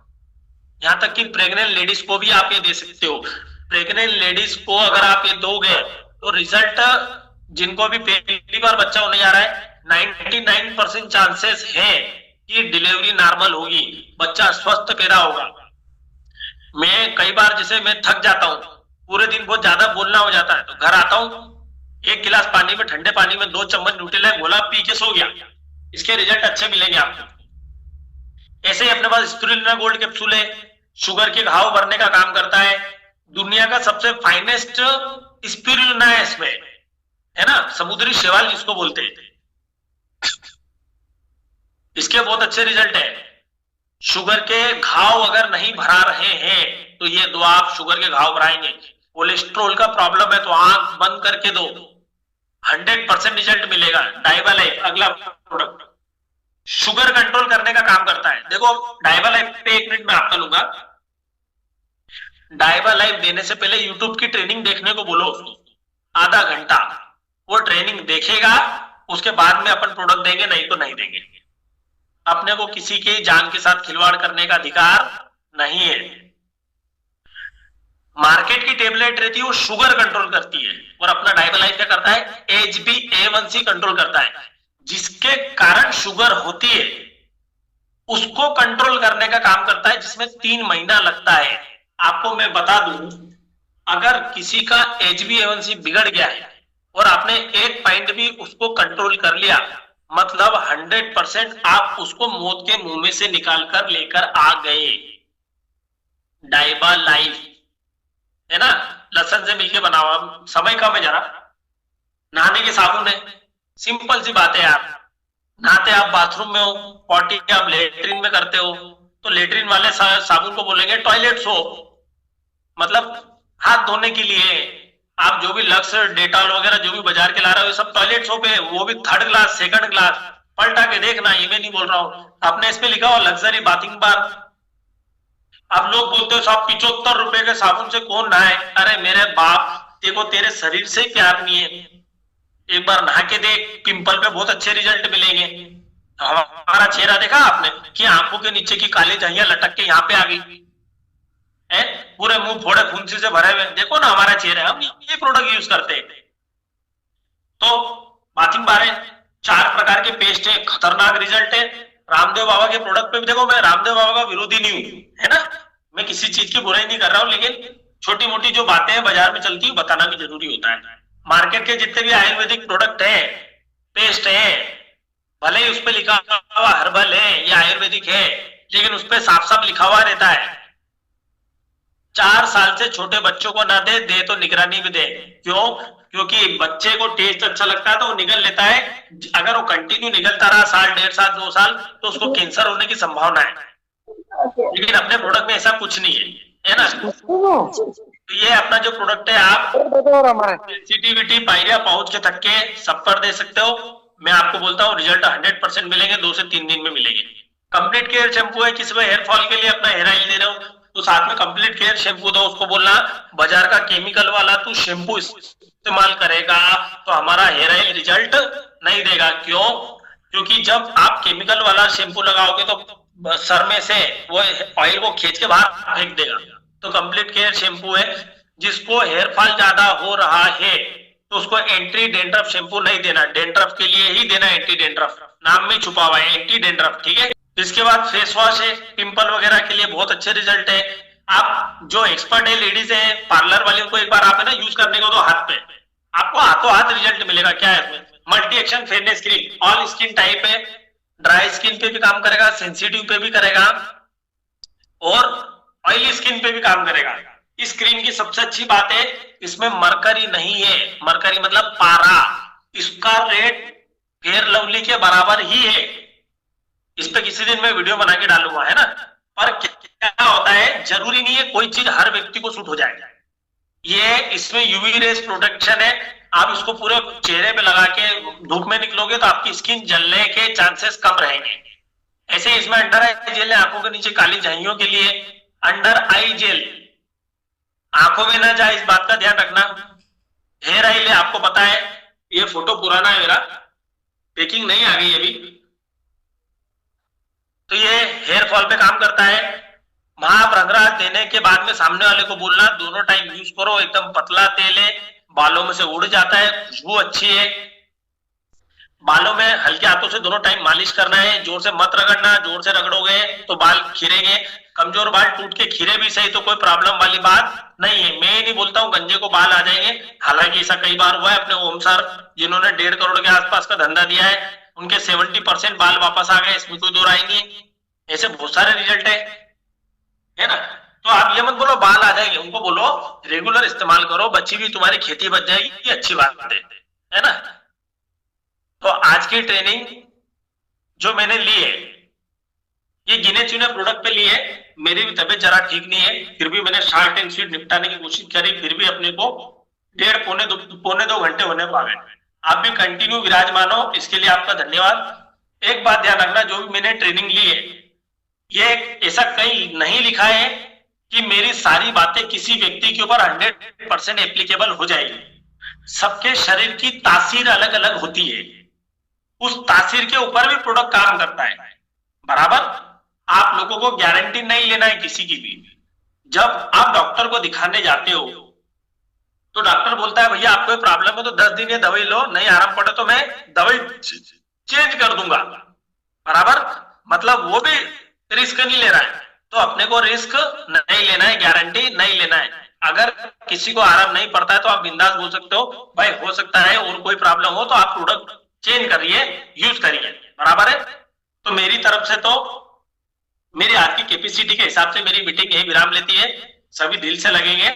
यहां तक कि प्रेग्नेंट लेडीज को भी आप ये दे सकते हो। प्रेग्नेंट लेडीज को अगर आप ये दोगे तो रिजल्ट, जिनको भी पहली बार बच्चा होने जा रहा है, 99% चांसेस है कि डिलीवरी नॉर्मल होगी, बच्चा स्वस्थ पैदा होगा। मैं कई बार जैसे मैं थक जाता हूं, पूरे दिन बहुत ज्यादा बोलना हो जाता है, तो घर आता हूं, 1 गिलास पानी में, ठंडे पानी में 2 चम्मच न्यूट्रीलाइट घोला, पी के सो गया। इसके रिजल्ट अच्छे मिलेंगे आपको। ऐसे ही अपने पास स्पिरुलिना गोल्ड कैप्सूल है, शुगर के घाव भरने का काम करता है। दुनिया का सबसे फाइनेस्ट स्पिरुलिना है इसमें, है ना, समुद्री शैवाल जिसको बोलते हैं। इसके बहुत अच्छे रिजल्ट है। शुगर के घाव अगर नहीं भरा रहे हैं तो ये दो आप शुगर के घाव भराएंगे। कोलेस्ट्रोल का प्रॉब्लम है तो आंख बंद करके दो, 100% रिजल्ट मिलेगा। डाइबा लाइफ अगला प्रोडक्ट शुगर कंट्रोल करने का काम करता है। देखो डाइबा लाइफ पे 1 मिनट में आपका लूंगा। डाइबा लाइफ देने से पहले यूट्यूब की ट्रेनिंग देखने को बोलो उसको, आधा घंटा वो ट्रेनिंग देखेगा, उसके बाद में अपन प्रोडक्ट देंगे, नहीं तो नहीं देंगे। अपने को किसी के जान के साथ खिलवाड़ करने का अधिकार नहीं है। मार्केट की टेबलेट रहती है वो शुगर कंट्रोल करती है और अपना डाइबा लाइफ क्या करता है, HbA1c कंट्रोल करता है, जिसके कारण शुगर होती है उसको कंट्रोल करने का काम करता है, जिसमें 3 महीना लगता है। आपको मैं बता दूं, अगर किसी का HbA1c बिगड़ गया है और आपने 1 पॉइंट भी उसको कंट्रोल कर लिया, मतलब 100% आप उसको मौत के मुंह में से निकाल कर लेकर आ गए। डाइबा लाइफ है ना, लहसुन से मिलके बना हुआ, समय कम है जरा। नहाने के साबुन है, सिंपल सी बात है यार। नहाते आप बाथरूम में हो, पॉटी आप लेटरिन में करते हो, तो लेटरिन वाले साबुन को बोलेंगे टॉयलेट सोप, मतलब हाथ धोने के लिए। आप जो भी लक्स डेटॉल वगैरह जो भी बाजार के ला रहे हो, सब टॉयलेट सोप है, वो भी 3rd क्लास 2nd क्लास। पलटा के देखना, ये मैं नहीं बोल रहा हूं, आपने इस पे लिखा हो लग्जरी बाथिंग बार। आप लोग बोलते हो साहब 75 रुपए के साबुन से कौन नहाए। अरे मेरे बाप, देखो तेरे शरीर से प्यार नहीं है, एक बार नहा के देख, पिंपल पे बहुत अच्छे रिजल्ट मिलेंगे। हमारा चेहरा देखा आपने कि आंखों के नीचे की काली झाइयां लटक के यहाँ पे आ गई है, पूरे मुंह फोड़े फुंसी से भरे हुए। देखो ना हमारा चेहरा, हम ये प्रोडक्ट यूज करते हैं। तो बाथिंग बार है, 4 प्रकार के पेस्ट है, खतरनाक रिजल्ट है। रामदेव बाबा के प्रोडक्ट पे भी देखो, मैं रामदेव बाबा का विरोधी नहीं हूं, है ना, मैं किसी चीज की बुराई नहीं कर रहा हूं, लेकिन छोटी मोटी जो बातें हैं बाजार में चलती है बताना भी जरूरी होता है। मार्केट के जितने भी आयुर्वेदिक प्रोडक्ट है, पेस्ट है, भले ही उस पर लिखा हुआ हर्बल है या आयुर्वेदिक है, लेकिन उस पर साफ साफ लिखा हुआ रहता है 4 साल से छोटे बच्चों को ना दे तो निगरानी भी दे। क्यों? क्योंकि बच्चे को टेस्ट अच्छा लगता है तो वो निगल लेता है। अगर वो कंटिन्यू निगलता रहा 1 साल 1.5 साल 2 साल तो उसको कैंसर होने की संभावना है। लेकिन अपने प्रोडक्ट में ऐसा कुछ नहीं है ना। तो ये अपना जो प्रोडक्ट है, आप सेंसिटिविटी पायरिया पाउच के थक्के सब पर दे सकते हो। मैं आपको बोलता हूँ रिजल्ट 100% मिलेंगे, 2 से 3 दिन में मिलेंगे। कंप्लीट केयर शैम्पू है, किसी में हेयर फॉल के लिए अपना हेयर ऑयल दे रहे हो तो साथ में कंप्लीट केयर शैम्पू दो। उसको बोलना बाजार का केमिकल वाला तू शैम्पू इस्तेमाल करेगा तो हमारा हेयर ऑयल रिजल्ट नहीं देगा। क्यों? क्योंकि जब आप केमिकल वाला शैम्पू लगाओगे तो सर में से वो ऑयल को खींच के बाहर फेंक देगा। तो कंप्लीट केयर शैम्पू है। जिसको हेयर फॉल ज्यादा हो रहा है तो उसको एंटी डेंड्रफ शैम्पू नहीं देना, डेंड्रफ के लिए ही देना एंटी डेंड्रफ, नाम में छुपा हुआ है एंटी डेंड्रफ, ठीक है। इसके बाद फेस वॉश है, पिंपल वगैरह के लिए बहुत अच्छे रिजल्ट है। आप जो एक्सपर्ट है, लेडीज है, पार्लर वाले को एक बार आप है ना यूज करने को तो हाथ पे, आपको हाथों हाथ रिजल्ट मिलेगा। क्या है इसमें? Multi action fairness cream, all skin type है, ड्राई स्किन पे भी काम करेगा, सेंसिटिव पे भी करेगा और ऑयली स्किन पे भी काम करेगा। इस क्रीम की सबसे अच्छी बात है इसमें मरकरी नहीं है। मरकरी मतलब पारा। इसका रेट फेयर लवली के बराबर ही है। इस पे किसी दिन मैं वीडियो बना के डालूंगा, है ना। पर क्या होता है, जरूरी नहीं है कोई चीज हर व्यक्ति को सूट हो जाएगा। ये इसमें यूवी रेस प्रोटेक्शन है। आप इसको पूरे चेहरे पे लगा के धूप में निकलोगे तो आपकी स्किन जलने के चांसेस कम रहेंगे। ऐसे इसमें अंडर आई जेल है, आंखों के नीचे काली झाइयों के लिए अंडर आई जेल, आंखों में ना जाए इस बात का ध्यान रखना। हेयर ऑयल है, आपको पता है ये फोटो पुराना है मेरा, पैकिंग नहीं आ गई अभी। तो ये हेयर फॉल पे काम करता है। महाभ्रंगराज देने के बाद में सामने वाले को बोलना दोनों टाइम यूज करो, एकदम पतला तेल है, बालों में से उड़ जाता है, खुशबू अच्छी है। बालों में हल्के हाथों से दोनों टाइम मालिश करना है, जोर से मत रगड़ना, जोर से रगड़ोगे तो बाल खिरेंगे। कमजोर बाल टूट के खिरे भी सही तो कोई प्रॉब्लम वाली बात नहीं है। मैं नहीं बोलता हूँ गंजे को बाल आ जाएंगे, हालांकि ऐसा कई बार हुआ है। अपने ओम सर जिन्होंने 1.5 करोड़ के आसपास का धंधा दिया है, उनके 70% बाल वापस आ गए, इसमें कोई दो राय नहीं है। ऐसे बहुत सारे रिजल्ट है ना। तो आप ये मत बोलो बाल आ जाएंगे, उनको बोलो रेगुलर इस्तेमाल करो, बच्ची भी तुम्हारी खेती बच जाएगी, ये अच्छी बात है ना। तो आज की ट्रेनिंग जो मैंने लिए, ये गिने चुने प्रोडक्ट पे लिए। मेरी भी तबीयत जरा ठीक नहीं है, फिर भी मैंने शॉर्ट एंड स्वीट निपटाने की कोशिश करी, फिर भी अपने को 1.5-पौने 2 घंटे होने को आ गए। आप भी कंटिन्यू विराजमान हो, इसके लिए आपका धन्यवाद। एक बात ध्यान रखना, जो भी मैंने ट्रेनिंग ली है, ये ऐसा कहीं नहीं लिखा है कि मेरी सारी बातें किसी व्यक्ति के ऊपर 100% एप्लीकेबल हो जाएगी। सबके शरीर की तासीर अलग अलग होती है, उस तासीर के ऊपर भी प्रोडक्ट काम करता है, बराबर। आप लोगों को गारंटी नहीं लेना है किसी की भी। जब आप डॉक्टर को दिखाने जाते हो तो डॉक्टर बोलता है भैया आपको प्रॉब्लम है तो 10 दिन ये दवाई लो, नहीं आराम पड़े तो मैं दवाई चेंज कर दूंगा, बराबर। मतलब वो भी रिस्क नहीं ले रहा है, तो अपने को रिस्क नहीं लेना है, गारंटी नहीं लेना है। अगर किसी को आराम नहीं पड़ता है तो आप बिंदास बोल सकते हो भाई हो सकता है और कोई प्रॉब्लम हो तो आप प्रोडक्ट चेंज करिए, यूज करिए, बराबर है। तो मेरी तरफ से तो मेरी आज की कैपेसिटी के हिसाब से मेरी मीटिंग यही विराम लेती है। सभी दिल से लगेंगे।